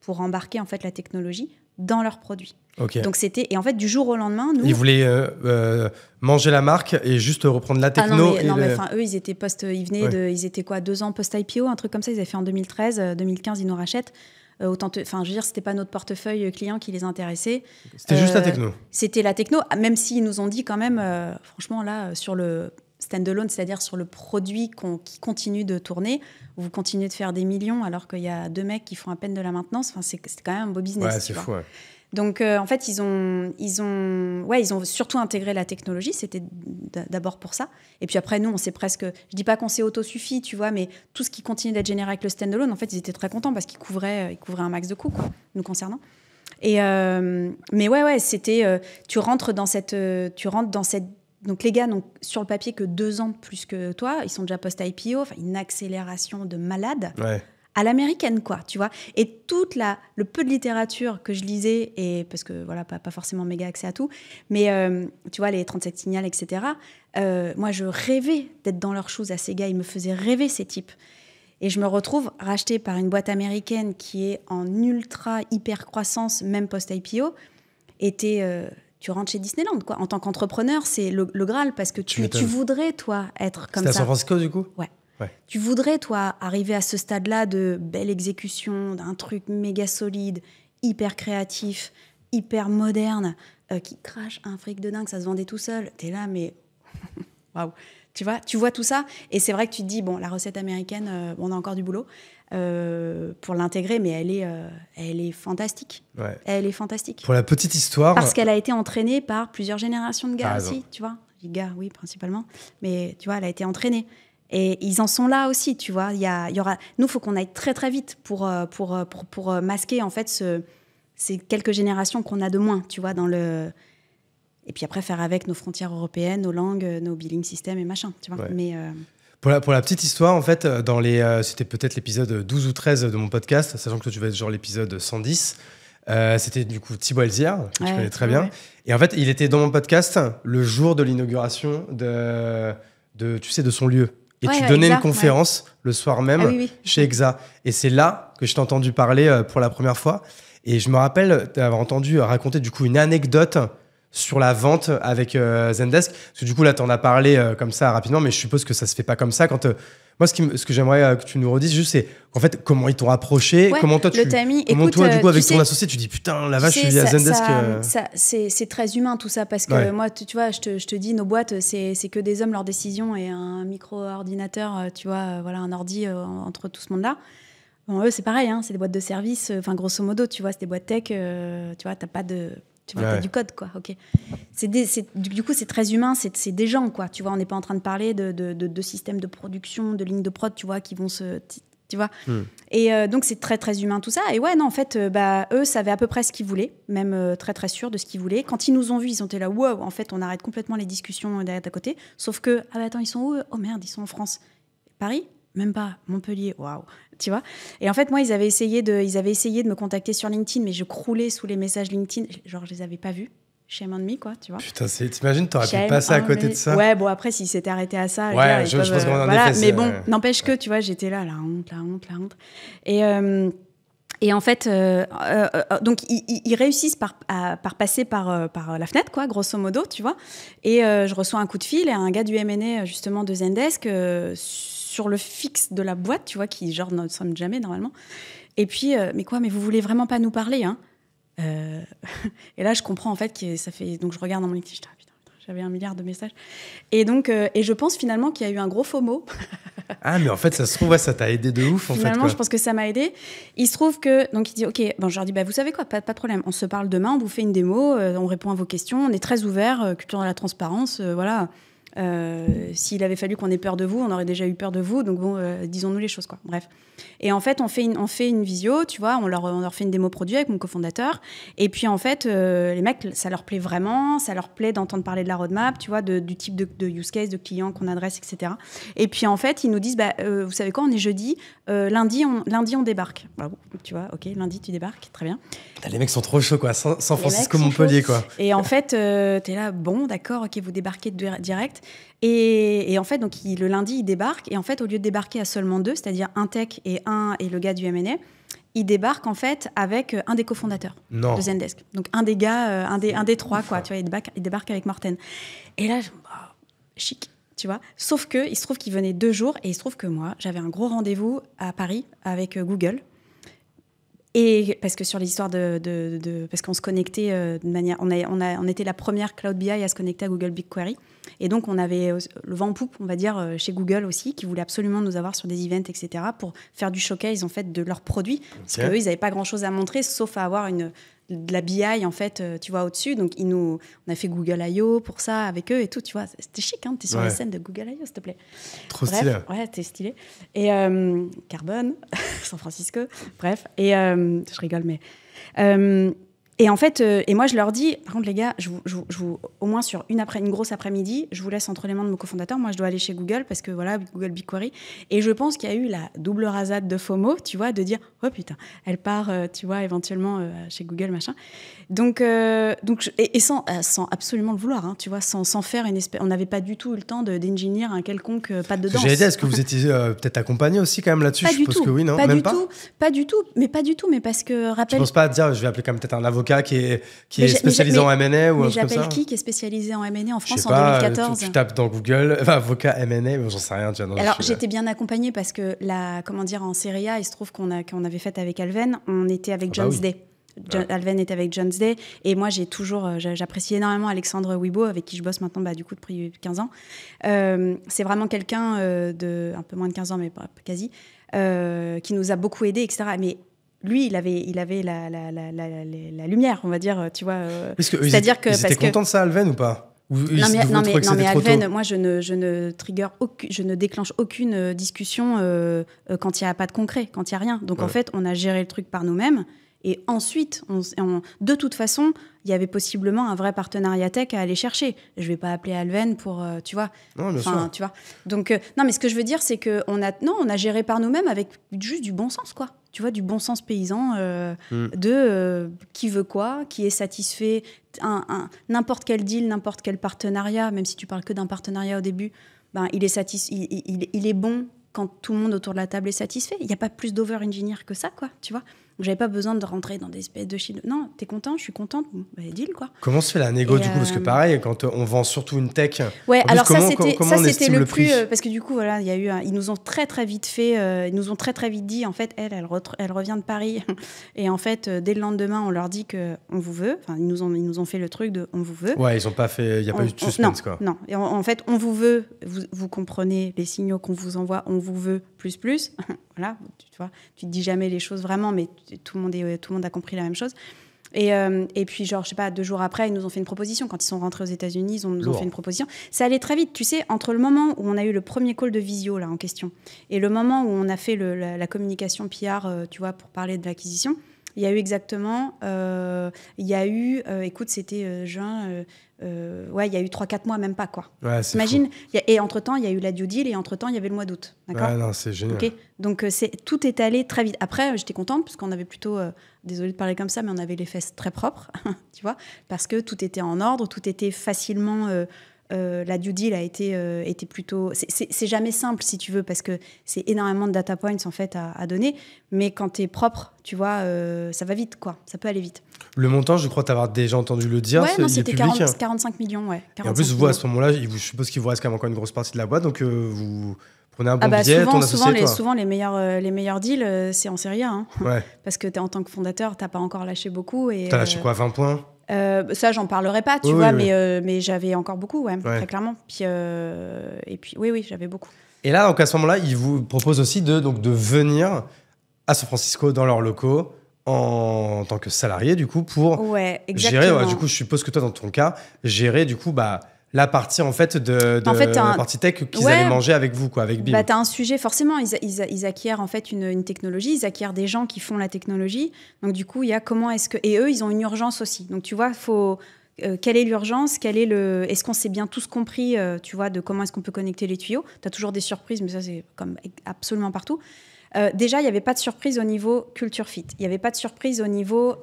pour embarquer en fait la technologie dans leurs produits. Okay. Donc et en fait du jour au lendemain, nous... Ils voulaient manger la marque et juste reprendre la techno. Eux, ils étaient ils étaient quoi, 2 ans post-IPO, un truc comme ça. Ils avaient fait en 2013, 2015, ils nous rachètent. Je veux dire, c'était pas notre portefeuille client qui les intéressait. C'était juste la techno. C'était la techno, même s'ils nous ont dit quand même, franchement là, sur le standalone, c'est-à-dire sur le produit qui continue de tourner, vous continuez de faire des millions alors qu'il y a 2 mecs qui font à peine de la maintenance. Enfin, c'est quand même un beau business. Ouais, c'est fou. Ouais. Donc, en fait, ils ont surtout intégré la technologie. C'était d'abord pour ça. Et puis après, nous, on s'est presque... Je dis pas qu'on s'est autosuffi, tu vois, mais tout ce qui continue d'être généré avec le standalone, en fait, ils étaient très contents parce qu'ils couvraient un max de coûts, quoi, nous concernant. Mais ouais, c'était... tu rentres dans cette... Donc, les gars n'ont sur le papier que 2 ans de plus que toi. Ils sont déjà post-IPO. Enfin, une accélération de malade. Ouais. À l'américaine, quoi, tu vois. Et le peu de littérature que je lisais, et parce que, voilà, pas forcément méga accès à tout, mais, tu vois, les 37 signals, etc., moi, je rêvais d'être dans leurs shoes à ces gars. Ils me faisaient rêver, ces types. Et je me retrouve rachetée par une boîte américaine qui est en ultra hyper croissance, même post-IPO. Et tu rentres chez Disneyland, quoi. En tant qu'entrepreneur, c'est le Graal, parce que tu voudrais, toi, être comme ça. C'était à San Francisco, du coup ? Ouais. Tu voudrais, toi, arriver à ce stade-là de belle exécution, d'un truc méga solide, hyper créatif, hyper moderne, qui crache un fric de dingue, ça se vendait tout seul. T'es là, mais waouh. Tu vois tout ça, et c'est vrai que tu te dis, bon, la recette américaine, on a encore du boulot pour l'intégrer, mais elle est fantastique. Ouais. Elle est fantastique. Pour la petite histoire... Parce qu'elle a été entraînée par plusieurs générations de gars aussi, tu vois. Les gars, oui, principalement. Mais tu vois, elle a été entraînée. Et ils en sont là aussi, tu vois. Il y aura... Nous, il faut qu'on aille très, très vite pour masquer, en fait, ces quelques générations qu'on a de moins, tu vois, dans le... Et puis après, faire avec nos frontières européennes, nos langues, nos billing systems et machin, tu vois. Ouais. Mais, pour la petite histoire, en fait, c'était peut-être l'épisode 12 ou 13 de mon podcast, sachant que toi, tu vas être genre l'épisode 110. C'était du coup Thibaut Elzière, que tu connais très bien. Ouais. Et en fait, il était dans mon podcast le jour de l'inauguration de son lieu. Et tu donnais une conférence le soir même chez Exa. Et c'est là que je t'ai entendu parler pour la première fois. Et je me rappelle d'avoir entendu raconter du coup une anecdote sur la vente avec Zendesk. Parce que du coup, là, tu en as parlé comme ça rapidement, mais je suppose que ça se fait pas comme ça. Moi, ce que j'aimerais que tu nous redisses juste, c'est en fait, comment ils t'ont approché, comment toi, du coup, avec ton associé, tu dis putain, la vache, je suis à Zendesk. C'est très humain tout ça, parce que moi, tu vois, je te dis, nos boîtes, c'est que des hommes, leurs décisions, et un micro-ordinateur, tu vois, voilà, un ordi entre tout ce monde-là. Bon, eux, c'est pareil, hein, c'est des boîtes de services, enfin, grosso modo, tu vois, c'est des boîtes tech, tu vois, t'as pas de... Tu vois, t'as du code, quoi, ok. Du coup, c'est très humain, c'est des gens, quoi. Tu vois, on n'est pas en train de parler de systèmes de production, de lignes de prod, tu vois, qui vont se... Tu vois. Et donc, c'est très, très humain, tout ça. Et ouais, non, en fait, eux savaient à peu près ce qu'ils voulaient, même très, très sûrs de ce qu'ils voulaient. Quand ils nous ont vus, ils ont été là, wow, en fait, on arrête complètement les discussions d'à côté. Sauf que, ah bah attends, ils sont où? Oh merde, ils sont en France. Paris? Même pas. Montpellier, waouh. Tu vois. Et en fait, moi, ils avaient essayé de me contacter sur LinkedIn, mais je croulais sous les messages LinkedIn. Genre, je les avais pas vus. Shame on me, quoi, tu vois. Putain, t'imagines, t'aurais pu passer à côté de ça. Ouais, bon, après, s'ils s'étaient arrêtés à ça... Ouais, je pense qu'on en a fait. Mais bon, n'empêche que, tu vois, j'étais là, la honte. Et en fait, donc, ils réussissent par passer par la fenêtre, quoi, grosso modo, tu vois. Et je reçois un coup de fil et un gars du M&A, justement, de Zendesk, sur le fixe de la boîte, tu vois, qui, genre, ne sonne jamais, normalement. Et puis, mais vous voulez vraiment pas nous parler, hein? Et là, je comprends, en fait, que ça fait... Donc, je regarde dans mon LinkedIn, j'avais 1 milliard de messages. Et donc, et je pense, finalement, qu'il y a eu un gros FOMO. Ah, mais en fait, ça se trouve, ça t'a aidé de ouf, en fait. Finalement, je pense que ça m'a aidé. Il se trouve que... Donc, il dit, OK, bon, je leur dis, vous savez quoi, pas de problème. On se parle demain, on vous fait une démo, on répond à vos questions, on est très ouverts, culture de la transparence, voilà... S'il avait fallu qu'on ait peur de vous, on aurait déjà eu peur de vous, donc bon, disons-nous les choses, quoi. Bref. Et en fait, on fait une visio, tu vois, on leur fait une démo produit avec mon cofondateur, et puis en fait, les mecs, ça leur plaît vraiment, ça leur plaît d'entendre parler de la roadmap, tu vois, du type de use case, de clients qu'on adresse, etc. Et puis en fait, ils nous disent, vous savez quoi, on est jeudi, lundi on débarque. Bravo, tu vois, ok, lundi tu débarques, très bien. Les mecs sont trop chauds, quoi, San Francisco, Montpellier, quoi. Et en fait, t'es là, bon, d'accord, ok, vous débarquez direct. Et en fait, donc, le lundi, il débarque. Et en fait, au lieu de débarquer à seulement 2, c'est-à-dire un tech et le gars du M&A, il débarque en fait avec un des cofondateurs de Zendesk. Donc, un des gars, un des 3, quoi. Tu vois, il débarque avec Morten. Et là, chic, tu vois. Sauf que, il se trouve qu'il venait 2 jours. Et il se trouve que moi, j'avais un gros rendez-vous à Paris avec Google. Et parce que sur les histoires parce qu'on se connectait de manière... On était la première Cloud BI à se connecter à Google BigQuery. Et donc, on avait le vent en poupe, on va dire, chez Google aussi, qui voulait absolument nous avoir sur des events, etc., pour faire du showcase, en fait, de leurs produits. Parce qu'eux, ils n'avaient pas grand-chose à montrer, sauf à avoir de la BI, en fait, tu vois, au-dessus. Donc, on a fait Google I.O. pour ça, avec eux et tout, tu vois. C'était chic, hein. T'es sur la scène de Google I.O., s'il te plaît. Trop stylé. Ouais, t'es stylé. Et Carbone, San Francisco, bref. Et je rigole, mais... et en fait, et moi, je leur dis, par contre, les gars, au moins sur une grosse après-midi, je vous laisse entre les mains de mon cofondateur. Moi, je dois aller chez Google parce que voilà, Google BigQuery. Et je pense qu'il y a eu la double rasade de FOMO, tu vois, de dire, oh putain, elle part, tu vois, éventuellement chez Google, machin. Donc sans absolument le vouloir, hein, tu vois, sans faire une espèce. On n'avait pas du tout eu le temps d'engineer un quelconque pas de danse. J'ai aidé, est-ce que vous étiez peut-être accompagné aussi quand même là-dessus? Pas je du suppose tout. que oui, non? Pas Même du pas tout. Pas du tout. Mais pas du tout. Mais parce que rappelle. Je pense pas à te dire, je vais appeler quand même peut-être un avocat qui est spécialisé en M&A ou un truc comme ça. Mais j'appelle qui est spécialisé en M&A en France en pas, 2014? Tu tapes dans Google, avocat M&A, j'en sais rien. Tu vois, alors j'étais bien accompagnée parce que en Serie A, il se trouve qu'on avait fait avec Alven, on était avec Jones Day. Alven était avec Jones Day et moi j'apprécie énormément Alexandre Wibo avec qui je bosse maintenant du coup depuis 15 ans. C'est vraiment quelqu'un de un peu moins de 15 ans mais pas quasi qui nous a beaucoup aidés, etc. Mais lui, il avait la lumière, on va dire, tu vois. C'est-à-dire ils étaient contents de ça, Alven, ou pas? Non mais Alven, moi je ne déclenche aucune discussion quand il n'y a pas de concret, quand il n'y a rien. Donc en fait, on a géré le truc par nous-mêmes. Et ensuite, de toute façon, il y avait possiblement un vrai partenariat tech à aller chercher. Je ne vais pas appeler Alven pour, tu vois. Non, bien sûr. Tu vois. Donc, non, mais ce que je veux dire, c'est qu'on a géré par nous-mêmes avec juste du bon sens, quoi. Tu vois, du bon sens paysan de qui veut quoi, qui est satisfait. N'importe quel deal, n'importe quel partenariat, même si tu parles que d'un partenariat au début, il est bon quand tout le monde autour de la table est satisfait. Il n'y a pas plus d'over-engineer que ça, quoi, tu vois. J'avais pas besoin de rentrer dans des espèces de chiffres. Non, t'es content, je suis contente, deal, quoi. Comment se fait la négo, du coup? Parce que pareil, quand on vend surtout une tech... Ouais, alors ça, c'était le prix plus... parce que du coup, voilà, il y a eu... ils nous ont très, très vite fait... ils nous ont très, très vite dit, en fait, elle revient de Paris. Et en fait, dès le lendemain, on leur dit qu'on vous veut. Enfin, ils nous ont fait le truc de « on vous veut ». Ouais, ils ont pas fait... Il n'y a pas eu de suspense, quoi. Non. Et en fait, on vous veut, vous comprenez les signaux qu'on vous envoie, on vous veut plus. Voilà, tu vois, tu te dis jamais les choses vraiment, mais tout le monde a compris la même chose. Et puis, genre, je sais pas, 2 jours après, ils nous ont fait une proposition. Quand ils sont rentrés aux États-Unis, ils nous ont fait une proposition. Ça allait très vite, tu sais, entre le moment où on a eu le premier call de visio, là, en question, et le moment où on a fait la communication PR, tu vois, pour parler de l'acquisition, il y a eu exactement... écoute, c'était juin... il y a eu 3-4 mois, même pas, quoi. Ouais, c'est imagine, et entre-temps, il y a eu la due deal, et entre-temps, il y avait le mois d'août. D'accord ? Ouais, non, c'est génial. Okay, donc, tout est allé très vite. Après, j'étais contente, parce qu'on avait plutôt, désolée de parler comme ça, mais on avait les fesses très propres, tu vois, parce que tout était en ordre, tout était facilement... la due deal a été plutôt... C'est jamais simple, si tu veux, parce que c'est énormément de data points, en fait, à donner. Mais quand t'es propre, tu vois, ça va vite, quoi. Ça peut aller vite. Le montant, je crois t'avoir déjà entendu le dire. Ouais, non, c'était public, 45 millions, ouais. Et en plus, vous, à ce moment-là, je suppose qu'il vous reste quand même encore une grosse partie de la boîte, donc vous prenez un bon billet, ton associé, toi. Souvent, les meilleurs deals, c'est en série A. Hein. Ouais. Parce que en tant que fondateur, t'as pas encore lâché beaucoup. T'as lâché quoi, 20 points? Ça, j'en parlerai pas, tu vois, mais j'avais encore beaucoup, très clairement. Puis, et puis, oui, j'avais beaucoup. Et là, donc à ce moment-là, ils vous proposent aussi de venir à San Francisco dans leurs locaux en tant que salarié, du coup, pour gérer. Du coup, je suppose que toi, dans ton cas, gérer, du coup, la partie en fait la partie tech qu'ils allaient manger avec vous, quoi, avec Bill. T'as un sujet, forcément, ils acquièrent en fait une technologie, ils acquièrent des gens qui font la technologie. Donc du coup, il y a comment est-ce que... Et eux, ils ont une urgence aussi. Donc tu vois, quelle est l'urgence, est-ce qu'on s'est bien tous compris, tu vois, de comment est-ce qu'on peut connecter les tuyaux. T'as toujours des surprises, mais ça, c'est comme absolument partout. Déjà, il n'y avait pas de surprise au niveau culture fit. Il n'y avait pas de surprise au niveau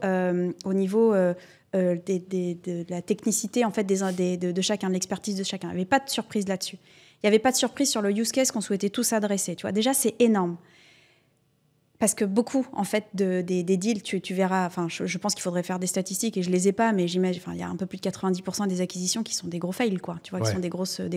de la technicité en fait, de chacun, de l'expertise de chacun. Il n'y avait pas de surprise là-dessus. Il n'y avait pas de surprise sur le use case qu'on souhaitait tous adresser. Tu vois. Déjà, c'est énorme. Parce que beaucoup, en fait, des deals, tu verras... Je pense qu'il faudrait faire des statistiques, et je ne les ai pas, mais j'imagine... Il y a un peu plus de 90% des acquisitions qui sont des gros fails, quoi. Tu vois, qui sont des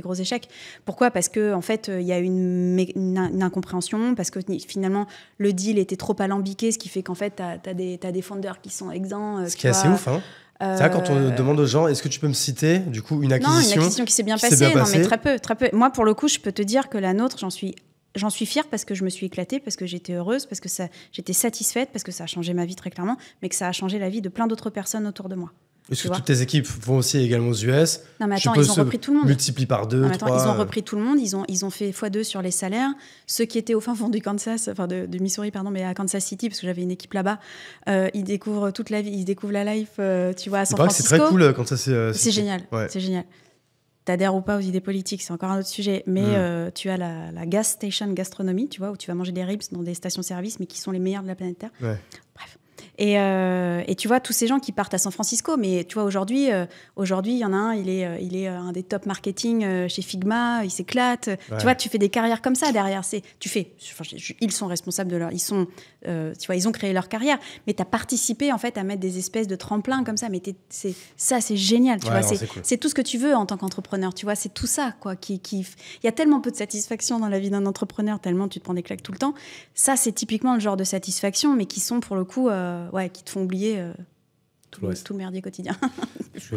gros échecs. Pourquoi ? Parce qu'en fait, il y a une incompréhension, parce que finalement, le deal était trop alambiqué, ce qui fait qu'en fait, tu as des founders qui sont exempts. Ce qui est assez ouf, hein. C'est vrai, quand on demande aux gens, est-ce que tu peux me citer, du coup, une acquisition qui s'est bien passée. Non, mais très peu. Moi, pour le coup, je peux te dire que la nôtre, j'en suis j'en suis fière parce que je me suis éclatée, parce que j'étais heureuse, parce que j'étais satisfaite, parce que ça a changé ma vie très clairement, mais que ça a changé la vie de plein d'autres personnes autour de moi. Est-ce que toutes tes équipes vont aussi également aux US? Non, mais attends, ils ont repris tout le monde. Multiplie par 2, 3. Ils ont repris tout le monde. Ils ont fait x2 sur les salaires. Ceux qui étaient au fin fond du Kansas, enfin de Missouri, pardon, mais à Kansas City, parce que j'avais une équipe là-bas, ils découvrent toute la vie, ils découvrent la life, tu vois, à San Francisco. C'est très cool quand ça c'est génial. Ouais. C'est génial. T'adhères ou pas aux idées politiques, c'est encore un autre sujet. Mais tu as la gas station gastronomie, tu vois, où tu vas manger des ribs dans des stations-service, mais qui sont les meilleurs de la planète Terre. Ouais. Bref. Et tu vois, tous ces gens qui partent à San Francisco, mais tu vois, aujourd'hui, il y en a un, il est un des top marketing chez Figma, il s'éclate. Ouais. Tu vois, tu fais des carrières comme ça derrière. Ils sont responsables de leur... tu vois, ils ont créé leur carrière, mais tu as participé, en fait, à mettre des espèces de tremplins comme ça. Mais c'est génial, tu vois. C'est tout ce que tu veux en tant qu'entrepreneur, tu vois. C'est tout ça, quoi. Il y a tellement peu de satisfaction dans la vie d'un entrepreneur, tellement tu te prends des claques tout le temps. Ça, c'est typiquement le genre de satisfaction, mais qui sont, pour le coup... qui te font oublier tout le merdier quotidien.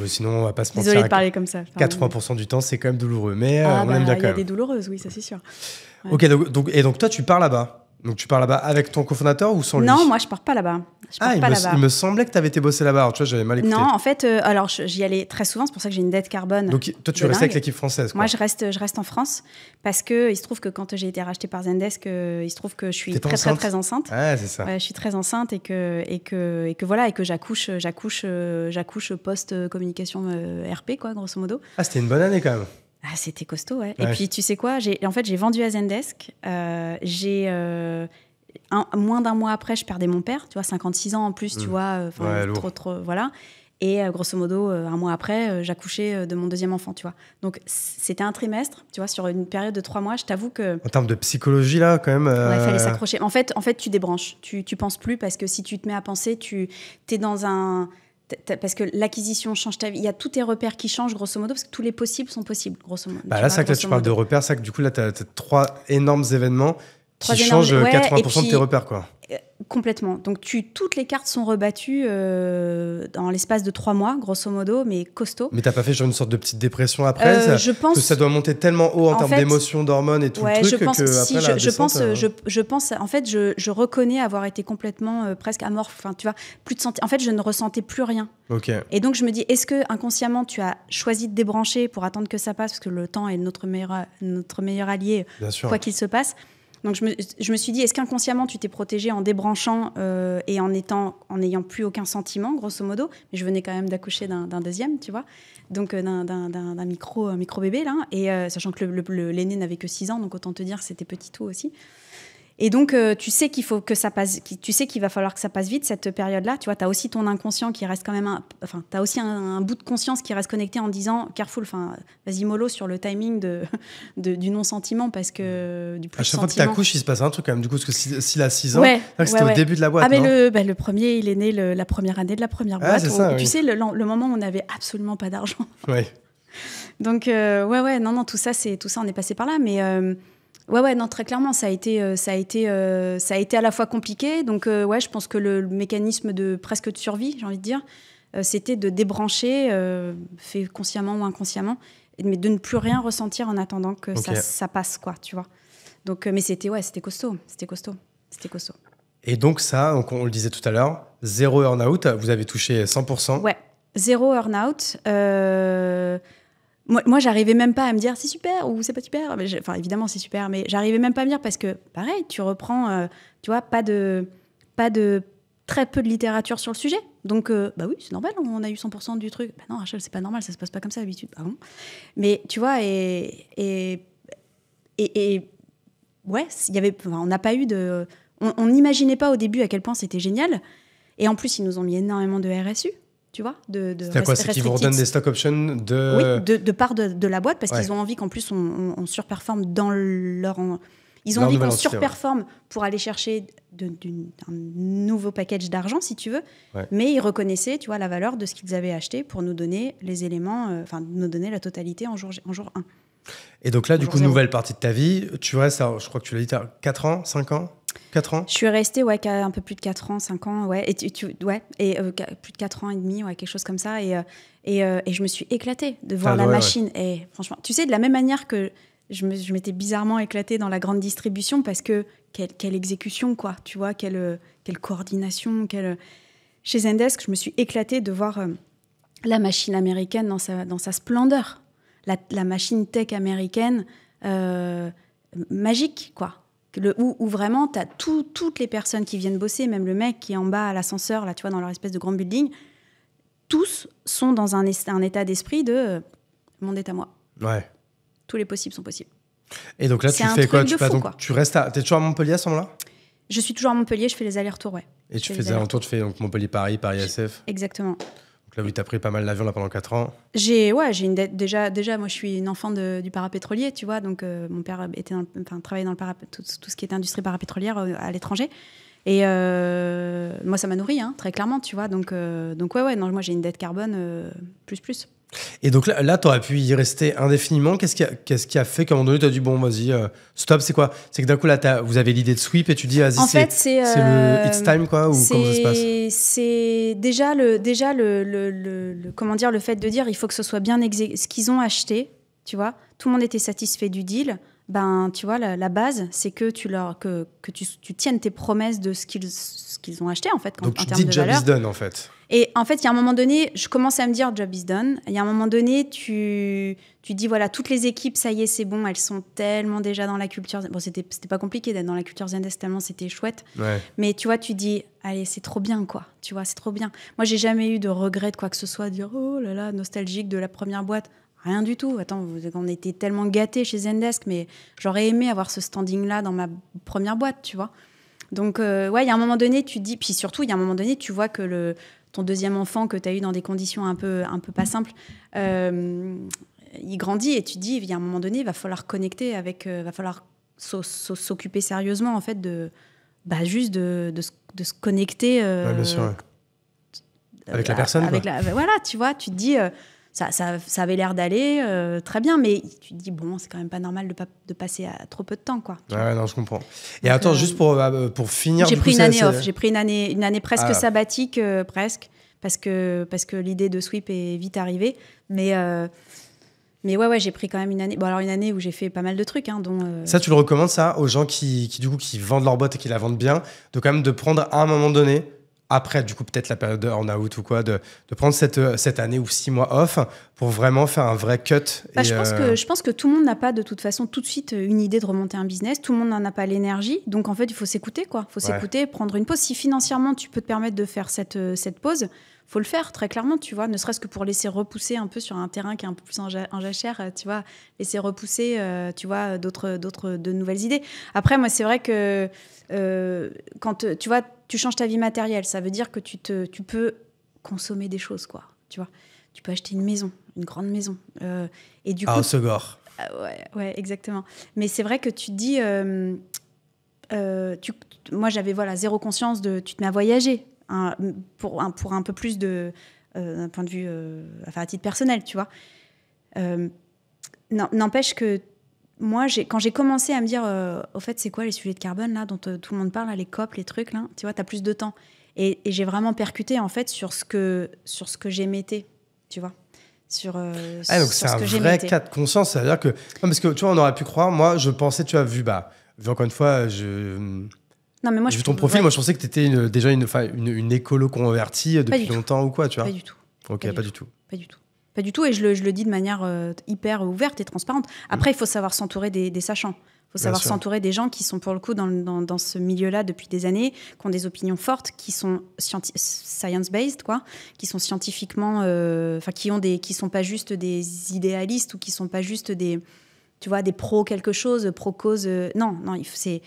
Sinon, on va pas se mentir. Désolée de parler comme ça. 80% du temps, c'est quand même douloureux, mais on aime bien quand même. Il y a des douloureuses, oui, ça c'est sûr. Ouais. Ok, donc toi, tu pars là-bas. Donc tu pars là-bas avec ton cofondateur ou sans lui? Non, moi je pars pas là-bas. Il me semblait que tu avais été bossé là-bas. Alors, tu vois, j'avais mal écouté. Non, en fait, alors j'y allais très souvent. C'est pour ça que j'ai une dette carbone. Donc toi, tu restes avec l'équipe française, quoi. Moi, je reste en France parce que il se trouve que quand j'ai été rachetée par Zendesk, il se trouve que je suis très enceinte. Ouais, c'est ça. Ouais, je suis très enceinte et que voilà, et que j'accouche post communication RP, quoi, grosso modo. Ah, c'était une bonne année quand même. Ah, c'était costaud, ouais. Et puis tu sais quoi, j'ai vendu à Zendesk. Moins d'un mois après, je perdais mon père, tu vois, 56 ans en plus, tu vois, trop, voilà. Et grosso modo, un mois après, j'accouchais de mon deuxième enfant, tu vois. Donc, c'était un trimestre, tu vois, sur une période de 3 mois. Je t'avoue que... En termes de psychologie, là, quand même... Ouais, il fallait s'accrocher. En fait, tu débranches. Tu penses plus parce que si tu te mets à penser, t'es dans un... Parce que l'acquisition change ta vie. Il y a tous tes repères qui changent, grosso modo, parce que tous les possibles sont possibles, grosso modo. Là, c'est que là, tu parles de repères. C'est que du coup, là, tu as 3 énormes événements qui changent 80% de tes repères, quoi. Complètement. Donc, toutes les cartes sont rebattues dans l'espace de 3 mois, grosso modo, mais costaud. Mais t'as pas fait genre une sorte de petite dépression après je pense que ça doit monter tellement haut en termes d'émotions, d'hormones et tout le truc en fait, je reconnais avoir été complètement presque amorphe. Enfin, tu vois, plus de en fait, je ne ressentais plus rien. Okay. Et donc, je me dis, est-ce que inconsciemment, tu as choisi de débrancher pour attendre que ça passe, parce que le temps est notre meilleur allié, quoi qu'il se passe. Donc, je me suis dit, est-ce qu'inconsciemment, tu t'es protégée en débranchant et en n'ayant plus aucun sentiment, grosso modo. Mais je venais quand même d'accoucher d'un deuxième, tu vois. Donc, d'un micro-bébé, là. Et sachant que l'aîné n'avait que 6 ans, donc autant te dire que c'était petit tout aussi. Et donc, tu sais qu'il faut que ça passe, tu sais qu'il va falloir que ça passe vite, cette période-là. Tu vois, tu as aussi ton inconscient qui reste quand même tu as aussi un bout de conscience qui reste connecté en disant careful, vas-y mollo sur le timing du non-sentiment, parce que du plus à chaque fois que tu accouches, il se passe un truc quand même, du coup, parce que s'il a 6 ans, c'était au début de la boîte. Ah, mais le premier, il est né la première année de la première boîte. C'est ça, tu sais, le moment où on n'avait absolument pas d'argent. Ouais. Donc, non, tout ça, on est passé par là, mais. Non, très clairement, ça a été à la fois compliqué. Donc, je pense que le mécanisme de survie, j'ai envie de dire, c'était de débrancher, fait consciemment ou inconsciemment, mais de ne plus rien ressentir en attendant que ça passe, quoi, tu vois. Donc, mais c'était costaud. Et donc ça, on le disait tout à l'heure, 0 earn-out, vous avez touché 100%. Ouais, 0 earn-out. Moi, j'arrivais même pas à me dire c'est super ou c'est pas super. Évidemment, c'est super, mais j'arrivais même pas à me dire parce que, pareil, tu reprends, tu vois, pas de très peu de littérature sur le sujet. Donc, oui, c'est normal, on a eu 100% du truc. Non, Rachel, c'est pas normal, ça se passe pas comme ça d'habitude. Ah bon ? Mais tu vois, on n'a pas eu de. On n'imaginait pas au début à quel point c'était génial. Et en plus, ils nous ont mis énormément de RSU. Tu vois, c'est quoi, c'est qu'ils vous redonnent des stock options de part de la boîte, parce qu'ils ont envie qu'en plus on surperforme dans leur... Ils ont envie qu'on surperforme pour aller chercher un nouveau package d'argent, si tu veux. Ouais. Mais ils reconnaissaient, tu vois, la valeur de ce qu'ils avaient acheté pour nous donner les éléments, nous donner la totalité en jour 1. Et donc là, du coup, nouvelle partie de ta vie. Tu restes, je crois que tu l'as dit, 4 ans, 5 ans 4 ans ? Je suis restée un peu plus de 4 ans, 5 ans, ouais. Et plus de 4 ans et demi, quelque chose comme ça. Et je me suis éclatée de voir la machine. Ouais. Et franchement, tu sais, de la même manière que je m'étais bizarrement éclatée dans la grande distribution parce que quelle exécution, quoi, tu vois, quelle coordination, Chez Zendesk, je me suis éclatée de voir la machine américaine dans sa splendeur. La machine tech américaine magique, quoi. Où vraiment, tu as toutes les personnes qui viennent bosser, même le mec qui est en bas à l'ascenseur, là, tu vois, dans leur espèce de grand building, tous sont dans un état d'esprit de le monde est à moi. Ouais. Tous les possibles sont possibles. Et donc là, tu fais quoi, tu restes t'es toujours à Montpellier à ce moment-là? Je suis toujours à Montpellier, je fais les allers-retours, ouais. Et tu fais des allers-retours, tu fais donc Montpellier-Paris, Paris-SF. Exactement. Donc là, oui, tu as pris pas mal d'avions là pendant 4 ans. J'ai une dette. Déjà, moi, je suis une enfant du parapétrolier, tu vois. Donc, mon père travaillait dans le tout ce qui était industrie parapétrolière à l'étranger. Et moi, ça m'a nourri, hein, très clairement, tu vois. Donc ouais, non, moi, j'ai une dette carbone plus. Et donc là tu aurais pu y rester indéfiniment. Qu'est-ce qui a fait qu'à un moment donné, tu as dit, bon, vas-y, stop, c'est quoi? C'est que d'un coup, là, vous avez l'idée de sweep et tu dis, vas-y, c'est le it's time, quoi, ou comment ça se passe? C'est déjà comment dire, le fait de dire, il faut que ce soit bien ce qu'ils ont acheté, tu vois. Tout le monde était satisfait du deal. Ben, tu vois, la base, c'est que tu tiennes tes promesses de ce qu'ils ont acheté, en fait, donc en termes de valeur. Donc, tu dis job is done, en fait. Et en fait, il y a un moment donné, je commence à me dire job is done. Il y a un moment donné, tu dis, voilà, toutes les équipes, ça y est, c'est bon, elles sont tellement déjà dans la culture. Bon, c'était pas compliqué d'être dans la culture Zendesk, tellement c'était chouette. Ouais. Mais tu vois, tu dis, allez, c'est trop bien, quoi. Tu vois, c'est trop bien. Moi, j'ai jamais eu de regret de quoi que ce soit, dire, oh là là, nostalgique de la première boîte. Rien du tout. Attends, on était tellement gâtés chez Zendesk, mais j'aurais aimé avoir ce standing-là dans ma première boîte, tu vois. Donc, ouais, il y a un moment donné, tu dis... Puis surtout, il y a un moment donné, tu vois que ton deuxième enfant que tu as eu dans des conditions un peu pas simples, il grandit et tu dis, il y a un moment donné, il va falloir connecter avec... va falloir s'occuper sérieusement, en fait, juste de se connecter... ouais, bien sûr, ouais. Avec la personne, quoi. Voilà, tu vois, tu te dis... Ça avait l'air d'aller très bien, mais tu te dis, bon, c'est quand même pas normal de passer à trop peu de temps, quoi. Ouais, non, je comprends. Et donc, attends, juste pour finir... J'ai pris une année off, j'ai pris une année presque sabbatique, presque, parce que l'idée de sweep est vite arrivée. Mais ouais, j'ai pris quand même une année. Bon, alors une année où j'ai fait pas mal de trucs, hein, dont... Ça, tu le recommandes, ça, aux gens qui vendent leur boîte et qui la vendent bien, de quand même de prendre à un moment donné... Après, du coup, peut-être la période de earn-out ou quoi, de prendre cette année ou 6 mois off pour vraiment faire un vrai cut. Je pense que tout le monde n'a pas de toute façon tout de suite une idée de remonter un business. Tout le monde n'en a pas l'énergie. Donc, en fait, il faut s'écouter, quoi. Il faut s'écouter, prendre une pause. Si financièrement, tu peux te permettre de faire cette pause, faut le faire, très clairement, tu vois. Ne serait-ce que pour laisser repousser un peu sur un terrain qui est un peu plus en jachère, tu vois. Laisser repousser, tu vois, de nouvelles idées. Après, moi, c'est vrai que quand, tu vois, tu changes ta vie matérielle, ça veut dire que tu peux consommer des choses, quoi. Tu vois, tu peux acheter une maison, une grande maison. Et du coup, Segor. Ouais, exactement. Mais c'est vrai que tu te dis, moi j'avais zéro conscience de, tu te mets à voyager pour un peu plus de, d'un point de vue, à titre personnel, tu vois. N'empêche que moi, quand j'ai commencé à me dire, au fait, c'est quoi les sujets de carbone là, dont tout le monde parle, là, les COP, les trucs, là, tu vois, t'as plus de temps. Et j'ai vraiment percuté, en fait, sur ce que j'émettais, tu vois. Donc c'est un vrai cas de conscience, c'est-à-dire que... Non, parce que, tu vois, on aurait pu croire, moi, je pensais, tu as vu encore une fois, non, mais moi, vu ton profil, moi, je pensais que tu étais déjà une écolo convertie depuis longtemps ou quoi, tu vois. Pas du tout. Ok, pas du tout. Pas du tout, et je le dis de manière hyper ouverte et transparente. Après, il faut savoir s'entourer des sachants. Il faut savoir s'entourer des gens qui sont, pour le coup, dans ce milieu-là depuis des années, qui ont des opinions fortes, qui sont science-based, quoi, qui sont scientifiquement... qui sont pas juste des idéalistes ou qui sont pas juste des pros quelque chose, pro-cause... non, c'est...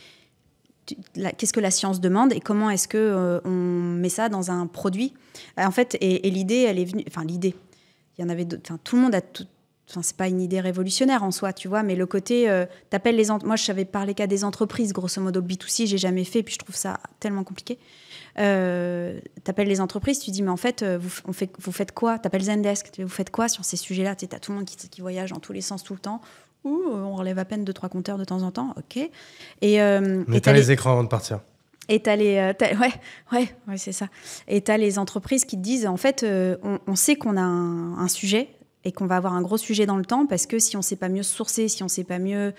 Qu'est-ce que la science demande et comment est-ce qu'on met ça dans un produit ? En fait, et l'idée, elle est venue... Enfin, l'idée... Il y en avait d'autres. Enfin, tout le monde a tout. Enfin, c'est pas une idée révolutionnaire en soi, tu vois, mais le côté, t'appelles les moi, je savais parler qu'à des entreprises, grosso modo, B2C, j'ai jamais fait, puis je trouve ça tellement compliqué. T'appelles les entreprises, tu dis, mais en fait, vous faites quoi ? T'appelles Zendesk, vous faites quoi sur ces sujets-là ? T'as tout le monde qui voyage dans tous les sens tout le temps. Ou on relève à peine 2-3 compteurs de temps en temps, ok. Mais t'as les écrans avant de partir. Et ouais, c'est ça. Et t'as les entreprises qui te disent, en fait, on sait qu'on a un sujet et qu'on va avoir un gros sujet dans le temps parce que si on ne sait pas mieux sourcer, si on ne sait pas mieux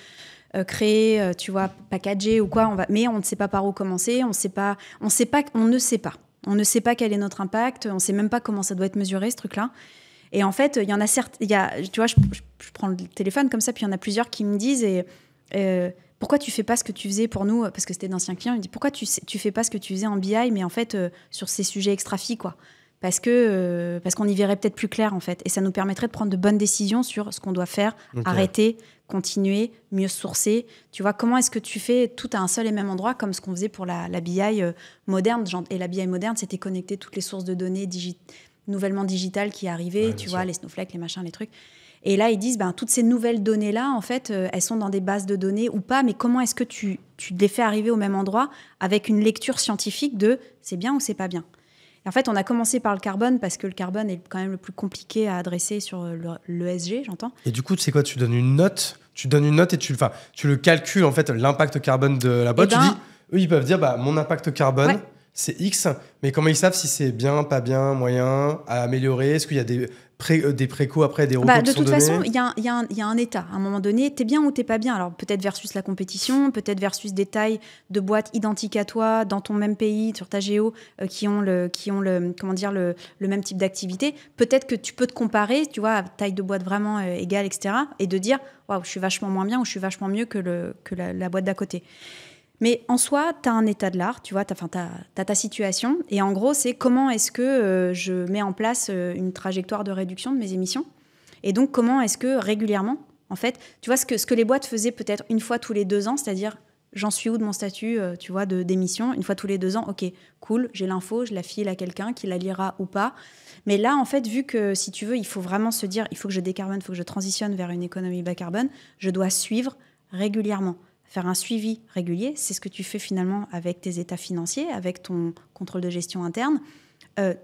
créer, tu vois, packager ou quoi, mais on ne sait pas par où commencer, on ne sait pas. On ne sait pas quel est notre impact, on ne sait même pas comment ça doit être mesuré, ce truc-là. Et en fait, il y en a certes, tu vois, je prends le téléphone comme ça, puis il y en a plusieurs qui me disent pourquoi tu fais pas ce que tu faisais pour nous, parce que c'était d'anciens clients, ils me disent pourquoi tu fais pas ce que tu faisais en BI, mais en fait sur ces sujets extra-fi, quoi. Parce qu'on y verrait peut-être plus clair, en fait. Et ça nous permettrait de prendre de bonnes décisions sur ce qu'on doit faire, arrêter, continuer, mieux sourcer. Tu vois, comment est-ce que tu fais tout à un seul et même endroit, comme ce qu'on faisait pour la BI moderne. Et la BI moderne, c'était connecter toutes les sources de données nouvellement digitales qui arrivaient, tu vois, les Snowflake, les machins, les trucs. Et là, ils disent, toutes ces nouvelles données-là, en fait, elles sont dans des bases de données ou pas, mais comment est-ce que tu les fais arriver au même endroit avec une lecture scientifique de c'est bien ou c'est pas bien. En fait, on a commencé par le carbone parce que le carbone est quand même le plus compliqué à adresser sur l'ESG, j'entends. Et du coup, tu sais quoi, tu donnes une note et tu le calcules, en fait, l'impact carbone de la boîte. Tu dis, eux, ils peuvent dire, mon impact carbone, c'est X, mais comment ils savent si c'est bien, pas bien, moyen, à améliorer? Est-ce qu'il y a des précos après, des recours qui sont donnés? De toute façon, il y a un état. À un moment donné, t'es bien ou t'es pas bien. Alors peut-être versus la compétition, peut-être versus des tailles de boîtes identiques à toi dans ton même pays, sur ta géo, qui ont le même type d'activité. Peut-être que tu peux te comparer, tu vois, à taille de boîte vraiment égale, etc. Et de dire, waouh, je suis vachement moins bien ou je suis vachement mieux que la boîte d'à côté. Mais en soi, tu as un état de l'art, tu vois, tu as ta situation. Et en gros, c'est comment est-ce que je mets en place une trajectoire de réduction de mes émissions. Et donc, comment est-ce que régulièrement, en fait, tu vois, ce que les boîtes faisaient peut-être une fois tous les 2 ans, c'est-à-dire, j'en suis où de mon statut, tu vois, d'émission, une fois tous les 2 ans, ok, cool, j'ai l'info, je la file à quelqu'un qui la lira ou pas. Mais là, en fait, vu que, si tu veux, il faut vraiment se dire, il faut que je décarbone, il faut que je transitionne vers une économie bas carbone, je dois suivre régulièrement. Faire un suivi régulier, c'est ce que tu fais finalement avec tes états financiers, avec ton contrôle de gestion interne.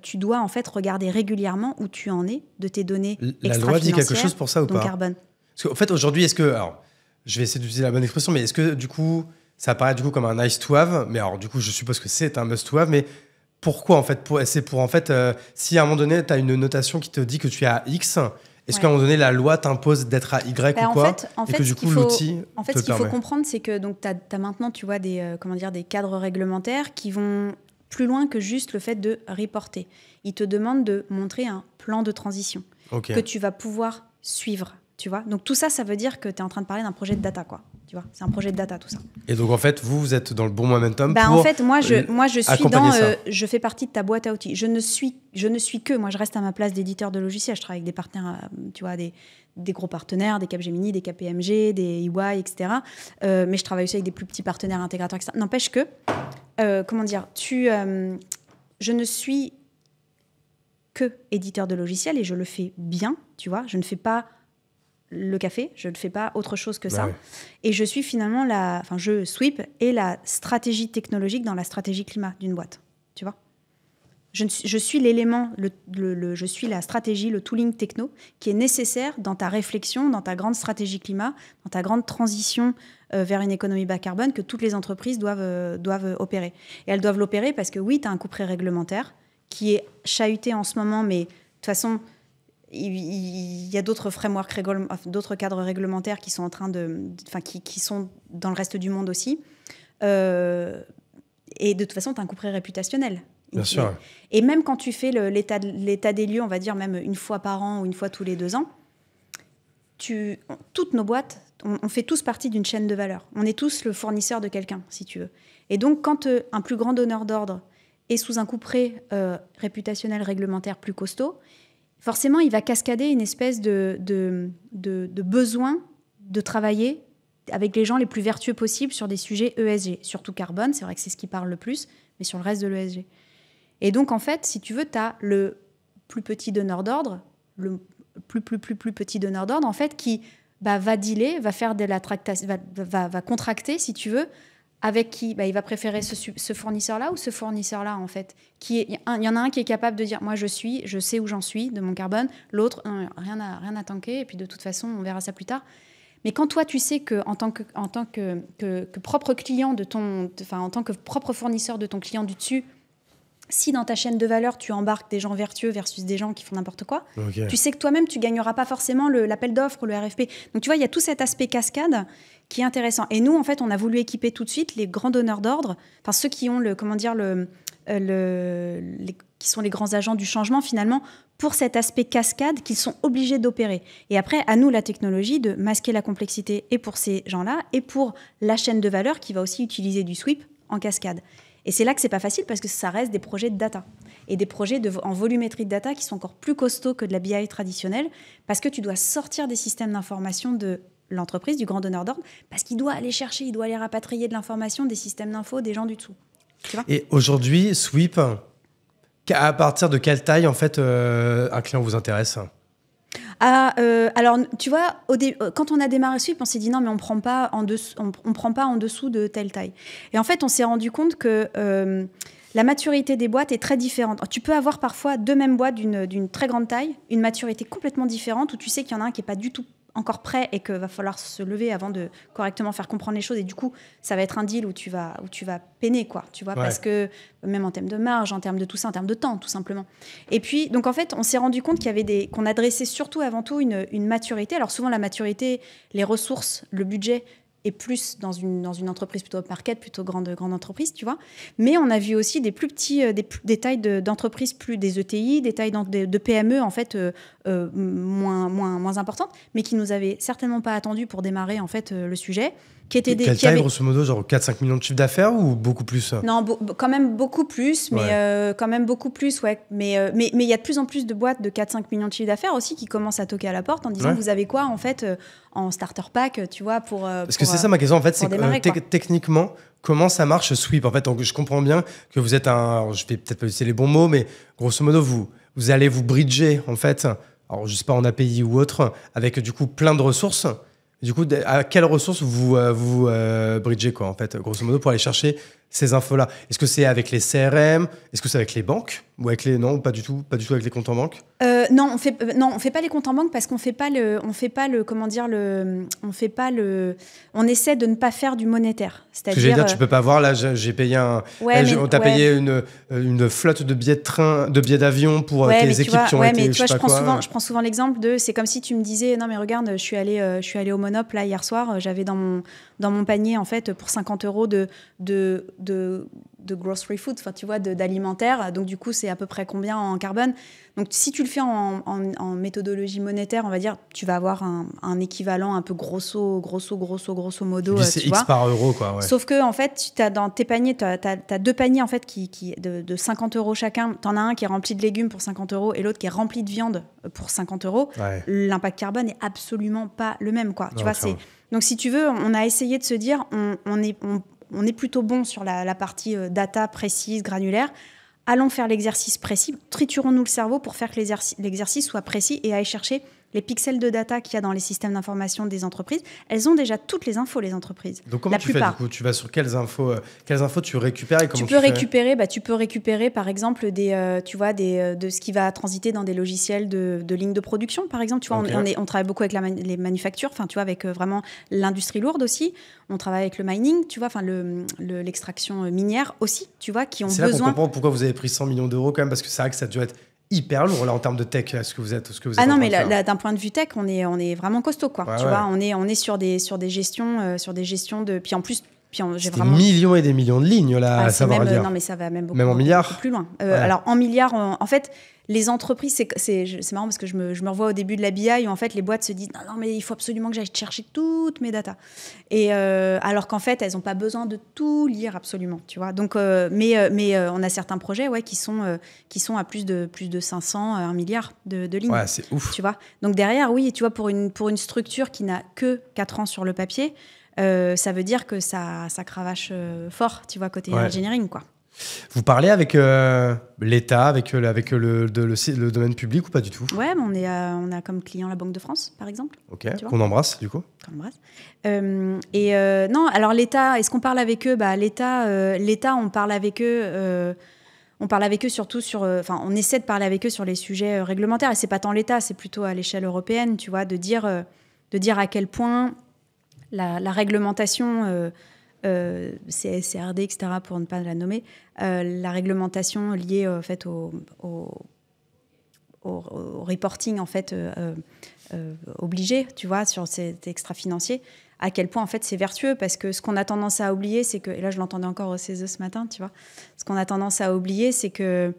Tu dois en fait regarder régulièrement où tu en es de tes données extra-financières. La loi dit quelque chose pour ça ou pas? Carbone. Parce qu'en fait, aujourd'hui, alors, je vais essayer d'utiliser la bonne expression, mais est-ce que du coup, ça apparaît du coup comme un nice to have? Mais alors, du coup, je suppose que c'est un must to have, mais pourquoi en fait? C'est pour en fait, si à un moment donné, tu as une notation qui te dit que tu es à X, est-ce qu'à un moment donné, la loi t'impose d'être à Y ou quoi? En fait, et que du coup, l'outil en fait, ce qu'il faut comprendre, c'est que tu as maintenant, tu vois, des cadres réglementaires qui vont plus loin que juste le fait de reporter. Ils te demandent de montrer un plan de transition que tu vas pouvoir suivre, tu vois. Donc tout ça, ça veut dire que tu es en train de parler d'un projet de data, quoi. Tu vois, c'est un projet de data, tout ça. Et donc, en fait, vous êtes dans le bon momentum en fait, moi, je suis dans... je fais partie de ta boîte à outils. Je ne suis que... Moi, je reste à ma place d'éditeur de logiciels. Je travaille avec des partenaires, tu vois, des gros partenaires, des Capgemini, des KPMG, des EY, etc. Mais je travaille aussi avec des plus petits partenaires intégrateurs, etc. N'empêche que... je ne suis que éditeur de logiciels et je le fais bien, tu vois. Je ne fais pas le café, je ne fais pas autre chose que ça. Ouais. Et je suis finalement je sweep et la stratégie technologique dans la stratégie climat d'une boîte, tu vois. Je suis l'élément, je suis la stratégie, le tooling techno qui est nécessaire dans ta réflexion, dans ta grande stratégie climat, dans ta grande transition vers une économie bas carbone que toutes les entreprises doivent opérer. Et elles doivent l'opérer parce que oui, tu as un couperet réglementaire qui est chahuté en ce moment, mais de toute façon, il y a d'autres frameworks, d'autres cadres réglementaires qui sont en train qui sont dans le reste du monde aussi. Et de toute façon, tu as un couperet réputationnel. Bien sûr. Et même quand tu fais l'état des lieux, on va dire même une fois par an ou une fois tous les 2 ans, toutes nos boîtes, on fait tous partie d'une chaîne de valeur. On est tous le fournisseur de quelqu'un, si tu veux. Et donc, quand un plus grand donneur d'ordre est sous un couperet réputationnel réglementaire plus costaud, forcément, il va cascader une espèce de besoin de travailler avec les gens les plus vertueux possibles sur des sujets ESG, surtout carbone, c'est vrai que c'est ce qui parle le plus, mais sur le reste de l'ESG. Et donc, en fait, si tu veux, tu as le plus petit donneur d'ordre, le plus petit donneur d'ordre, en fait, qui va dealer, va faire de la tractation, va contracter, si tu veux, avec qui il va préférer ce fournisseur-là ou ce fournisseur-là, en fait. Il y en a un qui est capable de dire, moi, je sais où j'en suis de mon carbone, l'autre, rien à tanker, et puis de toute façon, on verra ça plus tard. Mais quand toi, tu sais qu'en tant que propre client en tant que propre fournisseur de ton client du dessus, Si dans ta chaîne de valeur, tu embarques des gens vertueux versus des gens qui font n'importe quoi, Ok. tu sais que toi-même, tu gagneras pas forcément l'appel d'offres ou le RFP. Donc, tu vois, il y a tout cet aspect cascade qui est intéressant. Et nous, en fait, on a voulu équiper tout de suite les grands donneurs d'ordre, enfin, ceux qui ont qui sont les grands agents du changement, finalement, pour cet aspect cascade qu'ils sont obligés d'opérer. Et après, à nous, la technologie, de masquer la complexité et pour ces gens-là, et pour la chaîne de valeur qui va aussi utiliser du sweep en cascade. Et c'est là que c'est pas facile parce que ça reste des projets de data et des projets en volumétrie de data qui sont encore plus costauds que de la BI traditionnelle parce que tu dois sortir des systèmes d'information de l'entreprise, du grand donneur d'ordre, parce qu'il doit aller chercher, il doit aller rapatrier de l'information des systèmes d'info des gens du dessous. Tu vois ? Et aujourd'hui, Sweep, à partir de quelle taille, en fait, un client vous intéresse? Alors, tu vois, quand on a démarré Sweep, on s'est dit non, mais on prend pas en dessous de telle taille. Et en fait, on s'est rendu compte que la maturité des boîtes est très différente. Tu peux avoir parfois deux mêmes boîtes d'une très grande taille, une maturité complètement différente, où tu sais qu'il y en a un qui n'est pas du tout encore prêt et qu'il va falloir se lever avant de correctement faire comprendre les choses. Et du coup, ça va être un deal où tu vas peiner, quoi, tu vois, parce que même en termes de marge, en termes de tout ça, en termes de temps, tout simplement. Et puis, donc en fait, on s'est rendu compte qu'on adressait surtout avant tout une maturité. Alors souvent, la maturité, les ressources, le budget est plus dans une entreprise plutôt market, plutôt grande entreprise, tu vois. Mais on a vu aussi des plus petits, des tailles d'entreprises, plus des ETI, des tailles de PME, en fait, moins importantes, mais qui nous avaient certainement pas attendu pour démarrer, en fait, le sujet. Quelle taille, grosso modo, genre 4-5 millions de chiffre d'affaires ou beaucoup plus? Non, quand même beaucoup plus, mais quand même beaucoup plus, ouais. Mais il y a de plus en plus de boîtes de 4-5 millions de chiffre d'affaires aussi qui commencent à toquer à la porte en disant vous avez quoi, en fait, en starter pack, tu vois, pour. Parce que c'est ça ma question, en fait, c'est que techniquement, comment ça marche Sweep? En fait, donc, je comprends bien que vous êtes je vais peut-être pas utiliser les bons mots, mais grosso modo, vous allez vous bridger, en fait, alors je sais pas en API ou autre, avec du coup plein de ressources. Du coup, à quelles ressources vous bridgez, quoi, en fait, grosso modo, pour aller chercher ces infos-là? Est-ce que c'est avec les CRM? Est-ce que c'est avec les banques? Ou avec les... Non, pas du tout avec les comptes en banque? Non, on fait pas les comptes en banque parce qu'on on essaie de ne pas faire du monétaire. C'est-à-dire, j'allais dire, tu peux pas voir, là, j'ai payé on t'a payé une flotte de billets de train, de billets d'avion pour tes équipes qui ont été, je prends souvent l'exemple de, c'est comme si tu me disais, non mais regarde, je suis allée au Monop là hier soir, j'avais dans mon panier en fait pour 50 € de grocery food, enfin tu vois, d'alimentaire. Donc du coup, c'est à peu près combien en carbone? Donc si tu le fais en méthodologie monétaire, on va dire, tu vas avoir un équivalent un peu grosso modo. C'est X vois. Par euro, quoi. Ouais. Sauf que en fait, dans tes paniers, tu as deux paniers en fait de 50 € chacun. Tu en as un qui est rempli de légumes pour 50 € et l'autre qui est rempli de viande pour 50 €. Ouais. L'impact carbone n'est absolument pas le même, quoi. Non, tu vois, donc si tu veux, on a essayé de se dire, on est plutôt bon sur la partie data précise, granulaire. Allons faire l'exercice précis. Triturons-nous le cerveau pour faire que l'exercice soit précis et aller chercher les pixels de data qu'il y a dans les systèmes d'information des entreprises. Elles ont déjà toutes les infos, les entreprises. Donc comment tu fais, du coup? Tu vas sur quelles infos tu récupères et comment tu peux récupérer, par exemple, de ce qui va transiter dans des logiciels de lignes de production, par exemple. Tu vois, on travaille beaucoup avec les manufactures, enfin, tu vois, avec vraiment l'industrie lourde aussi. On travaille avec le mining, tu vois, enfin, l'extraction minière aussi, tu vois, qui ont besoin... C'est là qu'on comprend pourquoi vous avez pris 100 millions d'euros quand même, parce que c'est vrai que ça doit être hyper lourd là en termes de tech, ce que vous êtes. Ah non, mais d'un point de vue tech, on est vraiment costaud, quoi. Ouais, tu vois, on est sur des gestions de. Puis en plus, j'ai vraiment des millions et des millions de lignes là, ça va dire. Non, mais ça va même beaucoup, en milliards, beaucoup plus loin. Alors en milliards, en fait. Les entreprises, c'est marrant parce que je me revois au début de la BI où en fait les boîtes se disent non mais il faut absolument que j'aille chercher toutes mes datas. Et alors qu'en fait elles n'ont pas besoin de tout lire absolument, tu vois. Donc mais on a certains projets qui sont à plus de 500, 1 milliard de lignes. Ouais, c'est ouf. Tu vois. Donc derrière, oui, tu vois, pour une structure qui n'a que 4 ans sur le papier, ça veut dire que ça cravache fort, tu vois, côté engineering, quoi. Vous parlez avec l'État, avec le domaine public ou pas du tout? Ouais, on a comme client la Banque de France, par exemple. Ok, qu'on embrasse du coup. Qu'on embrasse. Non, alors l'État, est-ce qu'on parle avec eux? L'État, on parle avec eux. On parle avec eux surtout on essaie de parler avec eux sur les sujets réglementaires. Et c'est pas tant l'État, c'est plutôt à l'échelle européenne, tu vois, de dire à quel point la réglementation CRD, etc., pour ne pas la nommer, la réglementation liée en fait, au reporting en fait, obligé, tu vois, sur cet extra-financier, à quel point en fait c'est vertueux, parce que ce qu'on a tendance à oublier, c'est que, et là je l'entendais encore au CESE ce matin, tu vois, ce qu'on a tendance à oublier, c'est que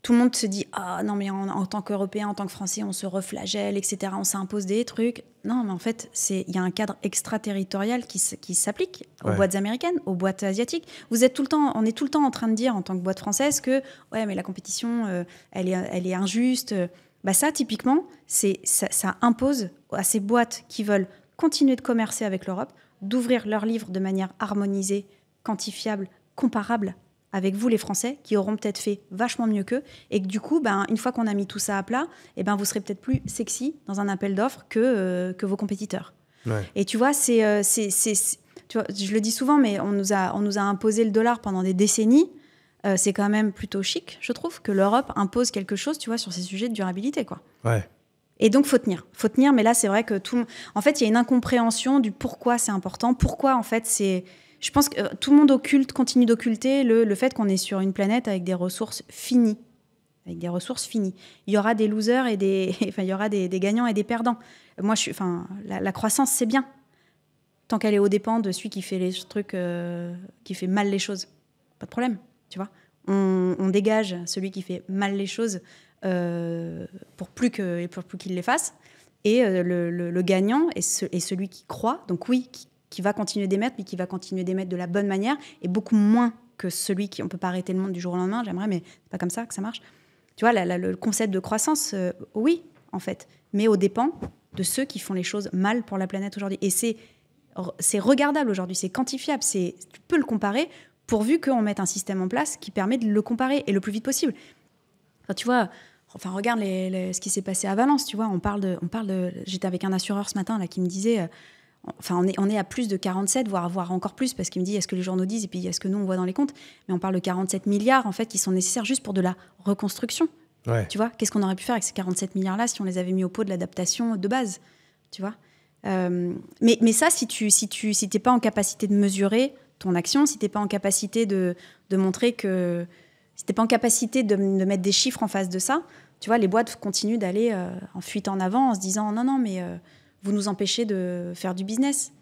tout le monde se dit « Ah non, mais en tant qu'Européen, en tant que Français, on se reflagelle, etc. On s'impose des trucs. » Non, mais en fait, il y a un cadre extraterritorial qui s'applique aux boîtes américaines, aux boîtes asiatiques. On est tout le temps en train de dire, en tant que boîte française, que ouais, mais la compétition, elle est injuste. Bah ça, typiquement, ça impose à ces boîtes qui veulent continuer de commercer avec l'Europe, d'ouvrir leurs livres de manière harmonisée, quantifiable, comparable avec vous les Français, qui auront peut-être fait vachement mieux qu'eux, et que du coup, une fois qu'on a mis tout ça à plat, vous serez peut-être plus sexy dans un appel d'offres que vos compétiteurs. Ouais. Et tu vois, tu vois, je le dis souvent, mais on nous a imposé le dollar pendant des décennies. C'est quand même plutôt chic, je trouve, que l'Europe impose quelque chose, tu vois, sur ces sujets de durabilité, quoi. Ouais. Et donc, faut tenir, mais là, c'est vrai que en fait, il y a une incompréhension du pourquoi c'est important, pourquoi, en fait, c'est... Je pense que tout le monde continue d'occulter le fait qu'on est sur une planète avec des ressources finies. Il y aura des losers et il y aura des gagnants et des perdants. Moi, la croissance, c'est bien. Tant qu'elle est aux dépens de celui qui fait les trucs, qui fait mal les choses. Pas de problème, tu vois. On dégage celui qui fait mal les choses pour plus qu'il les fasse. Et le gagnant est celui qui croit, donc oui, qui va continuer d'émettre, mais qui va continuer d'émettre de la bonne manière, et beaucoup moins que celui qui... On ne peut pas arrêter le monde du jour au lendemain, j'aimerais, mais c'est pas comme ça que ça marche. Tu vois, le concept de croissance, oui, en fait, mais aux dépens de ceux qui font les choses mal pour la planète aujourd'hui. Et c'est regardable aujourd'hui, c'est quantifiable, tu peux le comparer, pourvu qu'on mette un système en place qui permet de le comparer, et le plus vite possible. Enfin, tu vois... regarde ce qui s'est passé à Valence, tu vois, on parle de... J'étais avec un assureur ce matin là, qui me disait... on est à plus de 47, voire encore plus, parce qu'il me dit, est-ce que les journaux disent, et puis est-ce que nous, on voit dans les comptes, mais on parle de 47 milliards, en fait, qui sont nécessaires juste pour de la reconstruction. Ouais. Tu vois, qu'est-ce qu'on aurait pu faire avec ces 47 milliards-là si on les avait mis au pot de l'adaptation de base, tu vois. Mais ça, si t'es pas en capacité de mesurer ton action, si t'es pas en capacité de montrer que... Si t'es pas en capacité de mettre des chiffres en face de ça, tu vois, les boîtes continuent d'aller en fuite en avant, en se disant, non, mais... vous nous empêchez de faire du business.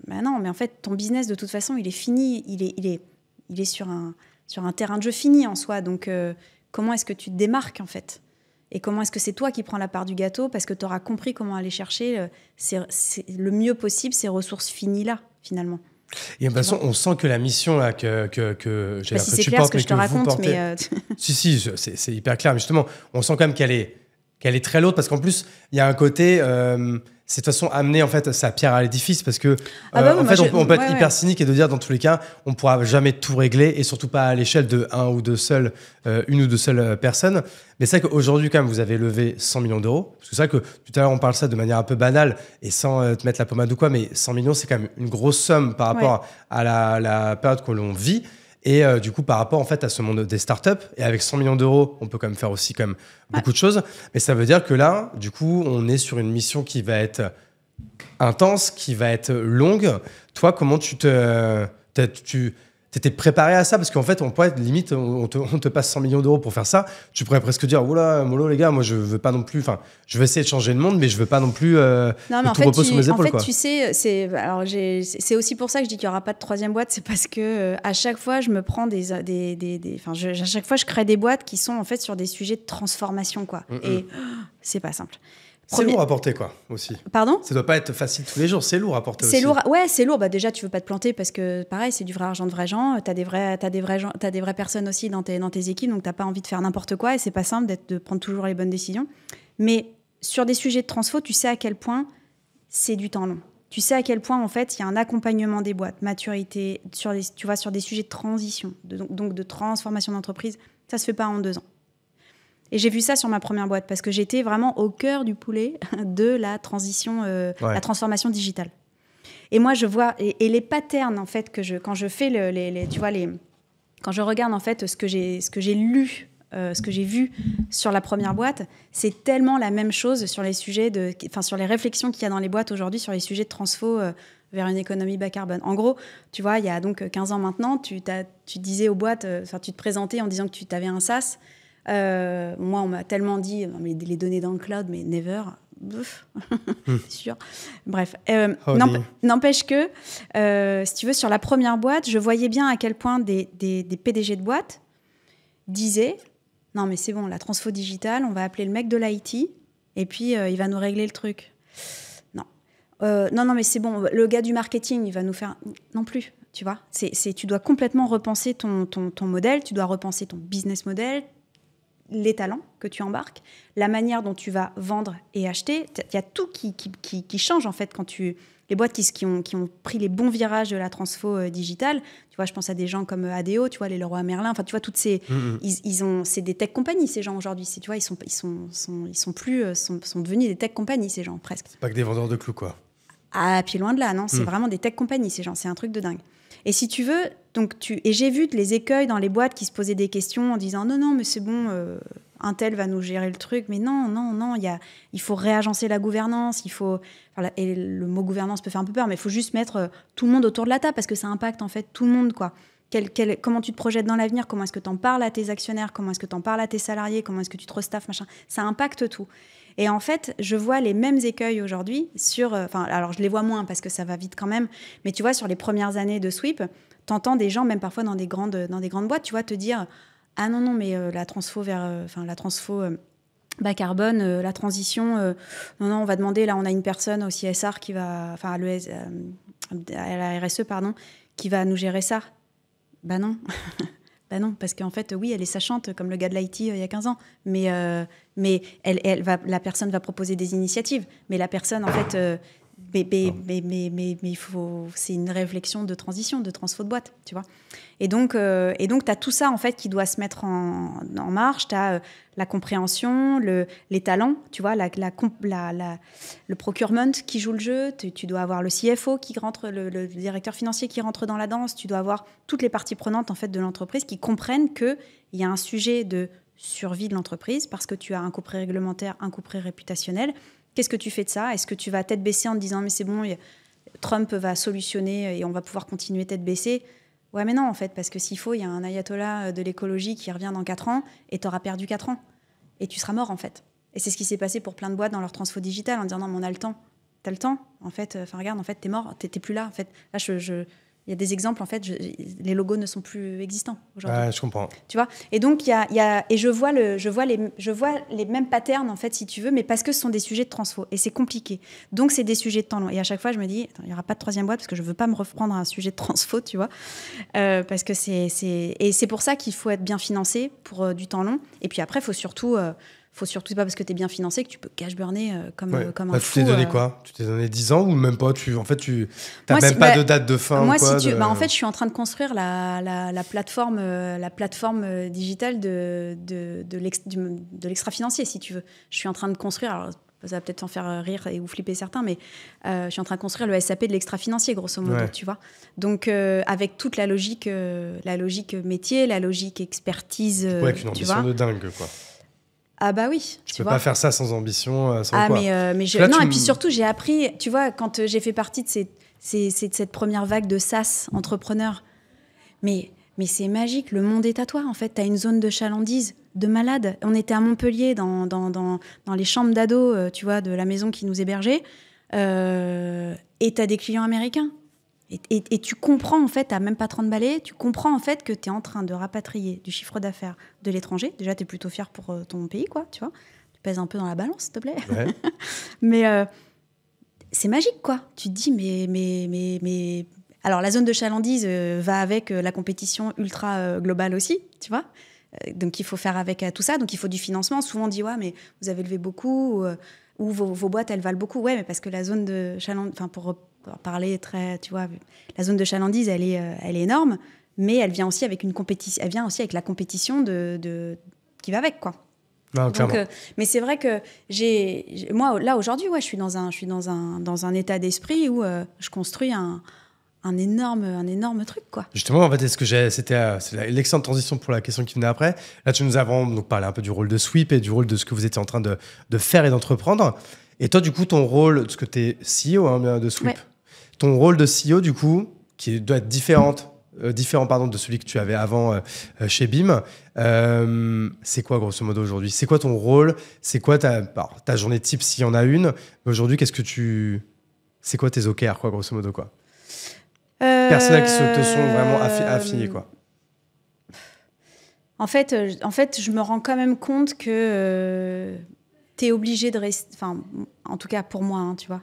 Ben non, mais en fait, ton business, de toute façon, il est fini. Il est sur un terrain de jeu fini en soi. Donc, comment est-ce que tu te démarques, en fait ? Et comment est-ce que c'est toi qui prends la part du gâteau parce que tu auras compris comment aller chercher le mieux possible ces ressources finies-là, finalement. Et de toute façon, on sent que la mission là, que si c'est clair ce que je te raconte, mais... Si, c'est hyper clair. Mais justement, on sent quand même qu'elle est très lourde, parce qu'en plus, il y a un côté... c'est de toute façon amener en fait sa pierre à l'édifice, parce que on peut être hyper cynique et de dire dans tous les cas on pourra jamais tout régler, et surtout pas à l'échelle de une ou deux seules personnes. Mais c'est vrai qu'aujourd'hui quand même vous avez levé 100 millions d'euros, parce que c'est vrai que tout à l'heure on parle ça de manière un peu banale et sans te mettre la pommade ou quoi, mais 100 millions c'est quand même une grosse somme par rapport à la période que l'on vit. Et du coup, par rapport en fait à ce monde des startups, et avec 100 millions d'euros, on peut quand même faire aussi quand même beaucoup de choses. Mais ça veut dire que là, du coup, on est sur une mission qui va être intense, qui va être longue. Toi, comment tu t'étais préparé à ça? Parce qu'en fait, on pourrait être limite, on te passe 100 millions d'euros pour faire ça. Tu pourrais presque dire, oula, mollo les gars, moi je veux pas non plus. Enfin, je veux essayer de changer le monde, mais je veux pas non plus tout repose sur mes épaules. En fait, tu sais, c'est aussi pour ça que je dis qu'il y aura pas de troisième boîte. C'est parce que à chaque fois, je me prends à chaque fois, je crée des boîtes qui sont en fait sur des sujets de transformation, quoi. Et c'est pas simple. C'est lourd à porter, quoi, aussi. Pardon ? Ça doit pas être facile tous les jours, c'est lourd à porter aussi. C'est lourd. Bah, déjà, tu veux pas te planter parce que, pareil, c'est du vrai argent de vrais gens. T'as des vraies personnes aussi dans tes équipes, donc t'as pas envie de faire n'importe quoi, et c'est pas simple de prendre toujours les bonnes décisions. Mais sur des sujets de transfo, tu sais à quel point c'est du temps long. Tu sais à quel point, en fait, il y a un accompagnement des boîtes, maturité, sur des sujets de transition, donc de transformation d'entreprise. Ça se fait pas en 2 ans. Et j'ai vu ça sur ma première boîte, parce que j'étais vraiment au cœur du poulet de la transition, la transformation digitale. Et moi, je vois, et les patterns, en fait, quand je fais quand je regarde, en fait, ce que j'ai lu ce que j'ai vu sur la première boîte, c'est tellement la même chose sur les sujets sur les réflexions qu'il y a dans les boîtes aujourd'hui sur les sujets de transfo vers une économie bas carbone. En gros, tu vois, il y a donc 15 ans maintenant, tu disais aux boîtes, tu te présentais en disant que tu avais un SaaS. Moi, on m'a tellement dit, non, mais les données dans le cloud, mais never. C'est sûr. Bref, n'empêche que, si tu veux, sur la première boîte, je voyais bien à quel point des PDG de boîte disaient, non mais c'est bon, la transfo digitale, on va appeler le mec de l'IT et puis il va nous régler le truc. Non, mais c'est bon, le gars du marketing, il va nous faire... Non plus, tu vois. Tu dois complètement repenser ton modèle, tu dois repenser ton business model, les talents que tu embarques, la manière dont tu vas vendre et acheter. Il y a tout qui change, en fait, quand les boîtes qui ont pris les bons virages de la transfo digitale. Tu vois, je pense à des gens comme ADO, tu vois, les Leroy Merlin. Enfin, tu vois, toutes ces... c'est des tech compagnies, ces gens, aujourd'hui. Tu vois, ils sont devenus des tech compagnies, ces gens, presque. C'est pas que des vendeurs de clous, quoi. Ah, puis loin de là, non. C'est vraiment des tech compagnies, ces gens. C'est un truc de dingue. Et si tu veux, et j'ai vu les écueils dans les boîtes qui se posaient des questions en disant non, mais c'est bon, un tel va nous gérer le truc. Mais non, il faut réagencer la gouvernance. Et le mot gouvernance peut faire un peu peur, mais il faut juste mettre tout le monde autour de la table parce que ça impacte en fait tout le monde, quoi. Comment tu te projettes dans l'avenir, comment est-ce que tu en parles à tes actionnaires, comment est-ce que tu en parles à tes salariés, comment est-ce que tu te restaffes, machin. Ça impacte tout. Et en fait, je vois les mêmes écueils aujourd'hui alors je les vois moins parce que ça va vite quand même, mais tu vois, sur les premières années de Sweep, t'entends des gens, même parfois dans des grandes boîtes, tu vois, te dire « Ah non, mais la transfo bas carbone, la transition, non, on va demander, là, on a une personne au CSR qui va... Enfin, à la RSE, pardon, qui va nous gérer ça. » Bah non. Ben non, parce qu'en fait, oui, elle est sachante, comme le gars de l'IT il y a 15 ans. Mais la personne va proposer des initiatives. Mais la personne, en fait... il faut... C'est une réflexion de transition, de transfo de boîte, tu vois. Et donc tu as tout ça, en fait, qui doit se mettre en marche. Tu as la compréhension, les talents, tu vois, le procurement qui joue le jeu. Tu dois avoir le CFO qui rentre, le directeur financier qui rentre dans la danse. Tu dois avoir toutes les parties prenantes, en fait, de l'entreprise qui comprennent qu'il y a un sujet de survie de l'entreprise parce que tu as un couperet réglementaire, un couperet réputationnel. Qu'est-ce que tu fais de ça? Est-ce que tu vas tête baissée en te disant « mais c'est bon, Trump va solutionner et on va pouvoir continuer tête baissée » Ouais, mais non, en fait, parce que s'il faut, il y a un ayatollah de l'écologie qui revient dans 4 ans et tu auras perdu 4 ans. Et tu seras mort, en fait. Et c'est ce qui s'est passé pour plein de boîtes dans leur transfo digital en disant « non, mais on a le temps. » T'as le temps, en fait. Regarde, en fait, t'es mort, t'es plus là. En fait, là, il y a des exemples, en fait, les logos ne sont plus existants aujourd'hui. Ouais, je comprends. Tu vois. Et donc, et je vois les mêmes patterns, en fait, si tu veux, mais parce que ce sont des sujets de transfo. Et c'est compliqué. Donc, c'est des sujets de temps long. Et à chaque fois, je me dis, il n'y aura pas de troisième boîte parce que je ne veux pas me reprendre un sujet de transfo, tu vois. Parce que et c'est pour ça qu'il faut être bien financé pour du temps long. Et puis après, il faut surtout, c'est pas parce que tu es bien financé que tu peux cash burner comme un fou. Tu t'es donné quoi? Tu t'es donné 10 ans ou même pas? Tu n'as même pas de date de fin? Moi, ou quoi, en fait, je suis en train de construire la plateforme digitale de l'extra-financier, si tu veux. Je suis en train de construire... Alors, ça va peut-être en faire rire ou flipper certains, mais je suis en train de construire le SAP de l'extra-financier, grosso modo, tu vois. Donc, avec toute la logique métier, la logique expertise, avec une ambition de dingue, quoi. Ah bah oui. Tu peux pas faire ça sans ambition, sans quoi. Et puis surtout, j'ai appris, tu vois, quand j'ai fait partie de cette première vague de SaaS entrepreneurs, mais c'est magique, le monde est à toi, en fait. Tu as une zone de chalandise de malade. On était à Montpellier, dans les chambres d'ados, tu vois, de la maison qui nous hébergeait, et tu as des clients américains. Et tu comprends, en fait, tu n'as même pas 30 balais, tu comprends, en fait, que tu es en train de rapatrier du chiffre d'affaires de l'étranger. Déjà, tu es plutôt fier pour ton pays, quoi, tu vois. Tu pèses un peu dans la balance, s'il te plaît. Ouais. Mais c'est magique, quoi. Tu te dis, mais... Alors, la zone de chalandise va avec la compétition ultra globale aussi, tu vois. Donc, il faut faire avec tout ça. Donc, il faut du financement. Souvent, on dit, ouais, mais vous avez levé beaucoup, ou vos boîtes, elles valent beaucoup. Ouais, mais parce que la zone de chalandise... Enfin, pour parler très, tu vois, la zone de chalandise, elle est énorme, mais elle vient aussi avec la compétition qui va avec, quoi. Non, donc, mais c'est vrai que moi là aujourd'hui, ouais, je suis dans un état d'esprit où je construis un énorme truc, quoi. Justement, en fait, c'est l'excellente transition pour la question qui venait après. Là, tu nous as vraiment donc, parlé un peu du rôle de Sweep et du rôle de ce que vous étiez en train de faire et d'entreprendre. Et toi, du coup, ton rôle, parce que tu es CEO de Sweep, ton rôle de CEO, du coup, qui doit être différent de celui que tu avais avant chez BIM, c'est quoi, grosso modo, aujourd'hui? C'est quoi ton rôle? C'est quoi ta journée type, s'il y en a une? Mais aujourd'hui, c'est quoi tes OKR, quoi, grosso modo, quoi? Personnels qui te sont vraiment affiliés, quoi. En fait, je me rends quand même compte que t'es obligé de rester... Enfin, en tout cas, pour moi, hein, tu vois.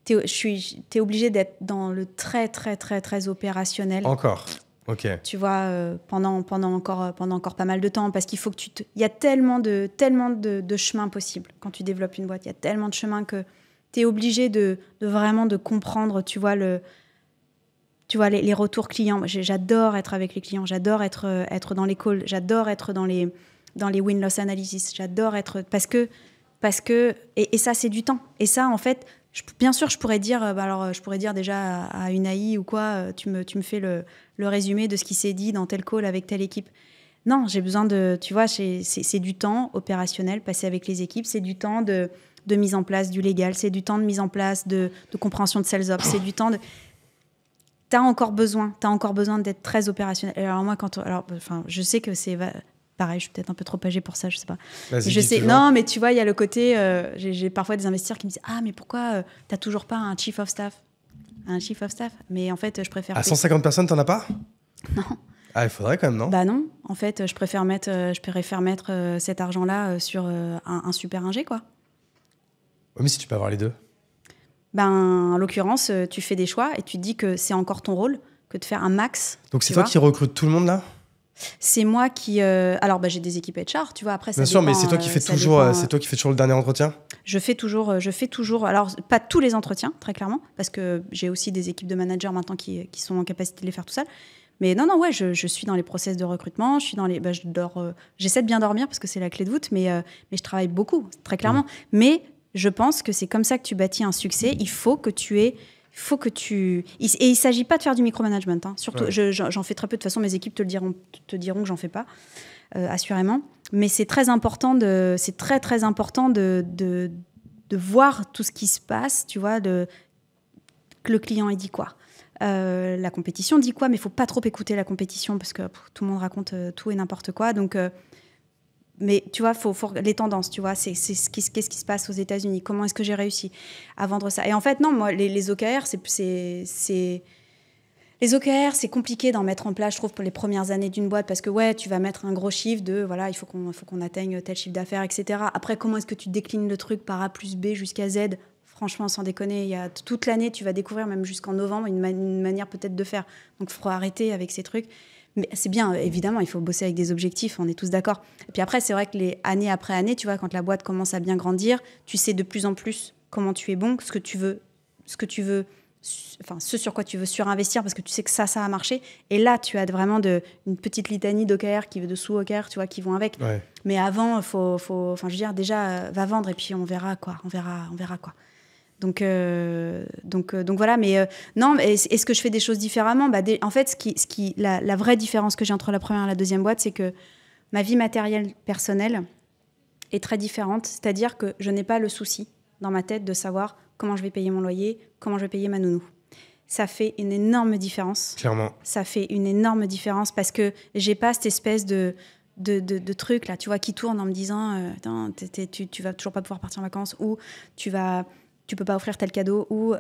T'es obligé d'être dans le très, très, très, très opérationnel. Encore, ok. Tu vois, pendant encore pas mal de temps, parce qu'il faut que il y a tellement de chemins possibles quand tu développes une boîte. Il y a tellement de chemins que t'es obligé de vraiment de comprendre, tu vois, les retours clients. J'adore être avec les clients, j'adore être dans les calls, j'adore être dans les win-loss analysis, j'adore être... Parce que et ça, c'est du temps. Et ça, en fait, bien sûr, je pourrais dire déjà à une AI ou quoi, tu me fais le résumé de ce qui s'est dit dans tel call avec telle équipe. Non, j'ai besoin de... Tu vois, c'est du temps opérationnel, passer avec les équipes, c'est du temps de mise en place du légal, c'est du temps de mise en place de compréhension de sales ops, c'est du temps de... T'as encore besoin d'être très opérationnel. Alors moi, je sais que c'est pareil, je suis peut-être un peu trop âgée pour ça, je sais pas. Je sais, non, mais tu vois, il y a le côté, j'ai parfois des investisseurs qui me disent mais pourquoi t'as toujours pas un chief of staff? Mais en fait, je préfère. À 150 personnes, t'en as pas? Non. Ah, il faudrait quand même, non? Bah non. En fait, je préfère mettre cet argent-là sur un super ingé, quoi. Oui, mais si tu peux avoir les deux. En l'occurrence, tu fais des choix et tu te dis que c'est encore ton rôle que de faire un max. Donc c'est toi qui recrutes tout le monde là? C'est moi qui... Alors, j'ai des équipes HR, tu vois, après ça Bien sûr, dépend, mais c'est toi qui fais toujours le dernier entretien? Je fais toujours... Alors, pas tous les entretiens, très clairement, parce que j'ai aussi des équipes de managers maintenant qui sont en capacité de les faire tout seul. Mais non, je suis dans les process de recrutement, je suis dans les... je dors... j'essaie de bien dormir parce que c'est la clé de voûte, mais je travaille beaucoup, très clairement. Mais je pense que c'est comme ça que tu bâtis un succès. Il faut que tu aies... Et il ne s'agit pas de faire du micromanagement. Hein. Surtout, j'en fais très peu. De toute façon, mes équipes te diront que j'en fais pas, assurément. Mais c'est très important c'est très, très important de voir tout ce qui se passe, tu vois, que le client il dit quoi. La compétition dit quoi, mais il ne faut pas trop écouter la compétition parce que tout le monde raconte tout et n'importe quoi. Donc... mais tu vois, faut les tendances, tu vois, qu'est-ce qui se passe aux États-Unis? Comment est-ce que j'ai réussi à vendre ça? Et en fait, non, moi, les OKR, les OKR, c'est compliqué d'en mettre en place, je trouve, pour les premières années d'une boîte, parce que tu vas mettre un gros chiffre de, voilà, il faut qu'on atteigne tel chiffre d'affaires, etc. Après, comment est-ce que tu déclines le truc par A plus B jusqu'à Z? Franchement, sans déconner, il y a toute l'année, tu vas découvrir, même jusqu'en novembre, une manière peut-être de faire. Donc, il faut arrêter avec ces trucs. Mais c'est bien, évidemment, il faut bosser avec des objectifs, on est tous d'accord. Et puis après, c'est vrai que année après année, tu vois, quand la boîte commence à bien grandir, tu sais de plus en plus comment tu es bon, ce que tu veux, enfin, ce sur quoi tu veux surinvestir, parce que tu sais que ça a marché. Et là, tu as vraiment une petite litanie d'OKR, de sous-OKR, tu vois, qui vont avec. Ouais. Mais avant, enfin, je veux dire, déjà, va vendre et puis on verra quoi. Donc voilà, mais non, est-ce que je fais des choses différemment? En fait, la vraie différence que j'ai entre la première et la deuxième boîte, c'est que ma vie matérielle personnelle est très différente. C'est-à-dire que je n'ai pas le souci dans ma tête de savoir comment je vais payer mon loyer, comment je vais payer ma nounou. Ça fait une énorme différence. Clairement. Ça fait une énorme différence parce que j'ai pas cette espèce de truc là, tu vois, qui tourne en me disant tu vas toujours pas pouvoir partir en vacances, ou tu peux pas offrir tel cadeau, ou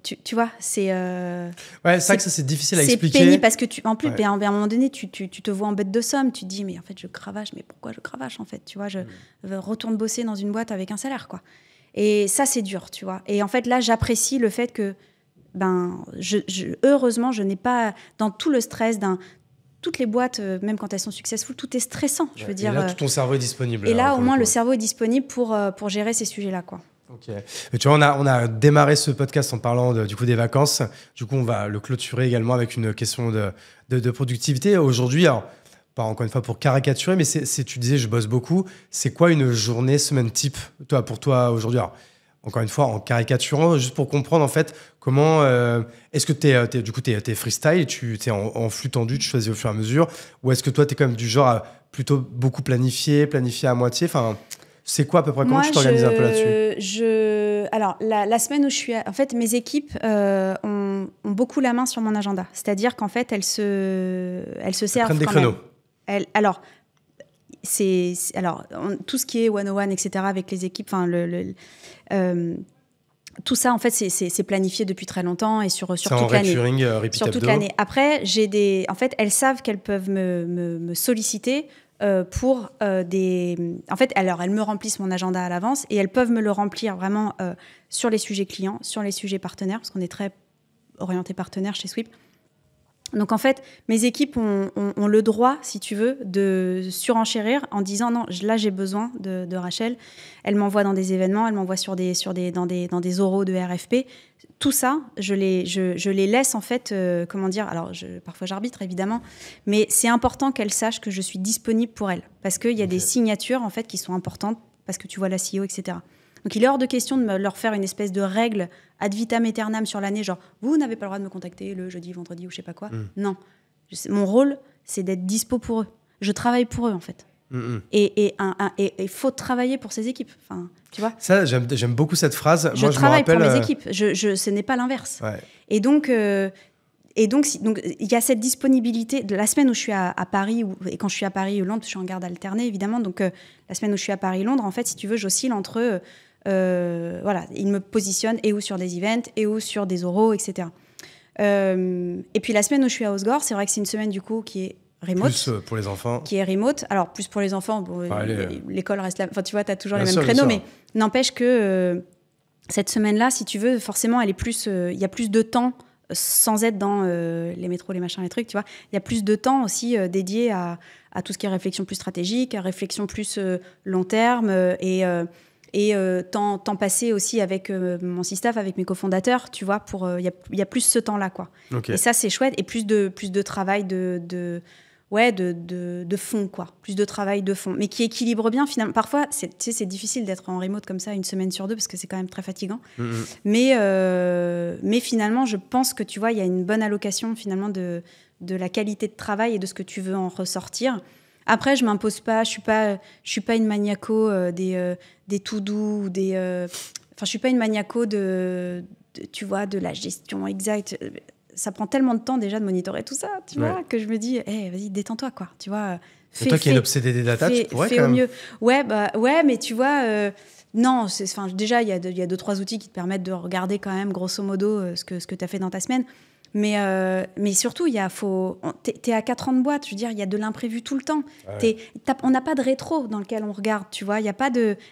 tu vois, c'est... ouais, c'est vrai que ça, c'est difficile à expliquer. C'est pénible parce que, en plus, à un moment donné, tu te vois en bête de somme. Tu te dis, mais en fait, je cravache. Mais pourquoi je cravache, en fait? Tu vois, je retourne bosser dans une boîte avec un salaire, quoi. Et ça, c'est dur, tu vois. Et en fait, là, j'apprécie le fait que, heureusement, je n'ai pas... Dans tout le stress toutes les boîtes, même quand elles sont successful, tout est stressant, je veux dire. Et là, tout ton cerveau est disponible. Et là, au moins, le cerveau est disponible pour gérer ces sujets-là, quoi. Ok. Et tu vois, on a démarré ce podcast en parlant du coup des vacances. Du coup, on va le clôturer également avec une question de productivité. Aujourd'hui, alors, pas encore une fois pour caricaturer, mais tu disais, je bosse beaucoup. C'est quoi une journée, semaine type pour toi aujourd'hui? Alors, encore une fois, en caricaturant, juste pour comprendre en fait comment... est-ce que t'es freestyle, t'es en flux tendu, tu choisis au fur et à mesure, ou est-ce que toi, t'es quand même du genre à plutôt beaucoup planifier à moitié, enfin... C'est quoi à peu près? Comment tu t'organises un peu là-dessus? Alors, la semaine où je suis... En fait, mes équipes ont beaucoup la main sur mon agenda. C'est-à-dire qu'en fait, elles se servent prennent des quand créneaux. même. Tout ce qui est 101, etc., avec les équipes, tout ça, en fait, c'est planifié depuis très longtemps et sur toute l'année. Sur toute l'année. Après, en fait, elles savent qu'elles peuvent me solliciter pour des... En fait, alors, elles me remplissent mon agenda à l'avance et elles peuvent me le remplir vraiment sur les sujets clients, sur les sujets partenaires, parce qu'on est très orienté partenaire chez Sweep. Donc, en fait, mes équipes ont le droit, si tu veux, de surenchérir en disant non, là, j'ai besoin de Rachel. Elle m'envoie dans des événements, elle m'envoie dans des oraux de RFP. Tout ça, je les laisse, en fait, comment dire, alors, parfois j'arbitre, évidemment, mais c'est important qu'elles sachent que je suis disponible pour elles. Parce qu'il y a des signatures, en fait, qui sont importantes, parce que tu vois la CEO, etc. Donc, il est hors de question de leur faire une espèce de règle ad vitam aeternam sur l'année, genre, vous n'avez pas le droit de me contacter le jeudi, vendredi ou je sais pas quoi. Non. Non. Mon rôle, c'est d'être dispo pour eux. Je travaille pour eux, en fait. Et il faut travailler pour ces équipes. Enfin, tu vois. Ça, j'aime beaucoup cette phrase. Je travaille pour mes équipes. Ce n'est pas l'inverse. Ouais. Et donc, il y a cette disponibilité. De la semaine où je suis à Paris, et quand je suis à Paris ou Londres, je suis en garde alternée, évidemment. Donc, la semaine où je suis à Paris-Londres, en fait, si tu veux, j'oscille entre... ils me positionnent et ou sur des events, et ou sur des oraux, etc. Et puis, la semaine où je suis à Osgore, c'est vrai que c'est une semaine, du coup, qui est remote. Plus pour les enfants. Qui est remote. Alors, plus pour les enfants, bon, l'école reste là. Enfin, tu vois, tu as toujours les mêmes sûr, créneaux, mais n'empêche que cette semaine-là, si tu veux, forcément, il y a plus de temps sans être dans les métros, les machins, les trucs, tu vois. Il y a plus de temps aussi dédié à tout ce qui est réflexion plus stratégique, à réflexion plus long terme et temps passé aussi avec mon staff, avec mes cofondateurs, tu vois. Il y a plus ce temps-là, quoi. Okay. Et ça, c'est chouette. Et plus de travail de fond, quoi. Plus de travail de fond. Mais qui équilibre bien, finalement. Parfois, c'est difficile d'être en remote comme ça une semaine sur deux, parce que c'est quand même très fatigant. Mais finalement, je pense que, tu vois, il y a une bonne allocation, finalement, de la qualité de travail et de ce que tu veux en ressortir. Après, je m'impose pas. Je suis pas une maniaco des to-do ou des... Enfin, je suis pas une maniaco tu vois, de la gestion exacte. Ça prend tellement de temps déjà de monitorer tout ça, tu vois, que je me dis, vas-y, détends-toi, quoi. Tu vois, toi qui es une obsédée des data, tu pourrais fais quand au même. mieux. Ouais, mais tu vois, non, déjà, il y a 2-3 outils qui te permettent de regarder quand même, grosso modo, ce que tu as fait dans ta semaine. Mais surtout, t'es à 4 ans de boîte, je veux dire, il y a de l'imprévu tout le temps. Ouais. On n'a pas de rétro dans lequel on regarde, tu vois.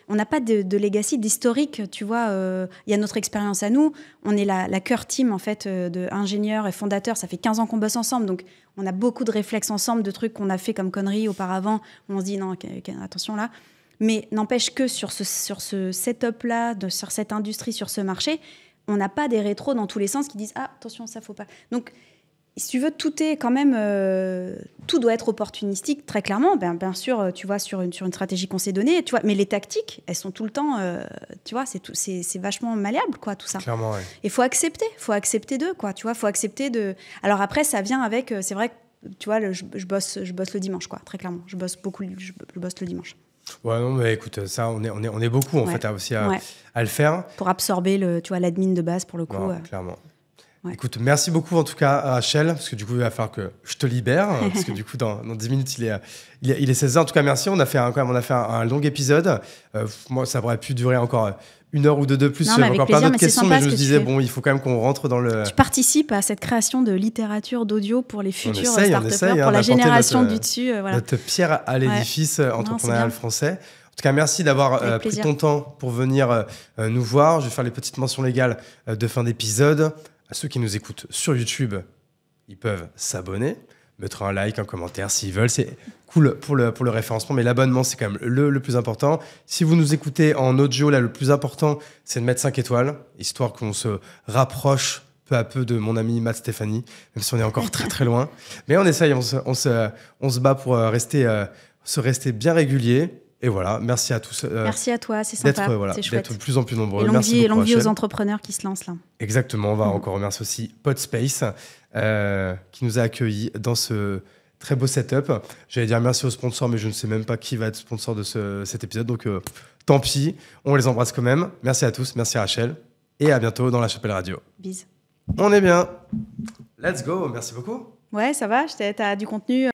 On n'a pas de legacy, d'historique, tu vois. Il y a notre expérience à nous. On est la core team, en fait, d'ingénieurs et fondateurs. Ça fait 15 ans qu'on bosse ensemble, donc on a beaucoup de réflexes ensemble, de trucs qu'on a fait comme conneries auparavant, où on se dit, non, attention là. Mais n'empêche que sur ce setup-là, sur cette industrie, sur ce marché, on n'a pas des rétros dans tous les sens qui disent « Ah, attention, ça, faut pas ». Donc, si tu veux, tout est quand même... tout doit être opportunistique, très clairement. Bien sûr, tu vois, sur une stratégie qu'on s'est donnée, tu vois, mais les tactiques, elles sont tout le temps... tu vois, c'est vachement malléable, quoi, tout ça. Clairement, ouais. Et il faut accepter d'eux, quoi, tu vois, faut accepter de... Alors après, ça vient avec... c'est vrai que, tu vois, je bosse le dimanche, quoi, très clairement. Je bosse le dimanche. Ouais, non, mais écoute, ça, on est beaucoup, en fait, aussi à le faire. Pour absorber l'admin de base, pour le coup. Ouais, clairement. Ouais. Écoute, merci beaucoup, en tout cas, Rachel, parce que du coup, il va falloir que je te libère, parce que du coup, dans 10 minutes, il est 16h. En tout cas, merci. On a fait un long épisode. Moi, ça aurait pu durer encore 1 heure ou deux de plus. J'avais encore plein d'autres questions, mais je me disais, bon, il faut quand même qu'on rentre dans le... Tu participes à cette création de littérature, d'audio pour les futurs start-upers, pour la génération du dessus. Voilà. Notre pierre à l'édifice entrepreneurial français. En tout cas, merci d'avoir pris ton temps pour venir nous voir. Je vais faire les petites mentions légales de fin d'épisode. À ceux qui nous écoutent sur YouTube, ils peuvent s'abonner, mettre un like, un commentaire s'ils veulent. C'est cool pour le référencement, mais l'abonnement, c'est quand même le plus important. Si vous nous écoutez en audio, là, le plus important, c'est de mettre 5 étoiles, histoire qu'on se rapproche peu à peu de mon ami Matt Stéphanie, même si on est encore très très loin. Mais on essaye, on se bat pour rester bien régulier. Et voilà, merci à tous. Merci à toi, c'est sympa, c'est chouette. D'être de plus en plus nombreux. Et Merci beaucoup, longue vie aux Rachel. entrepreneurs qui se lancent là. Exactement, on va encore remercier aussi Podspace qui nous a accueillis dans ce très beau setup. J'allais dire merci aux sponsors, mais je ne sais même pas qui va être sponsor de cet épisode, donc tant pis, on les embrasse quand même. Merci à tous, merci Rachel, et à bientôt dans La Chapelle Radio. Bise. On est bien. Let's go, merci beaucoup. Ouais, ça va, t'as du contenu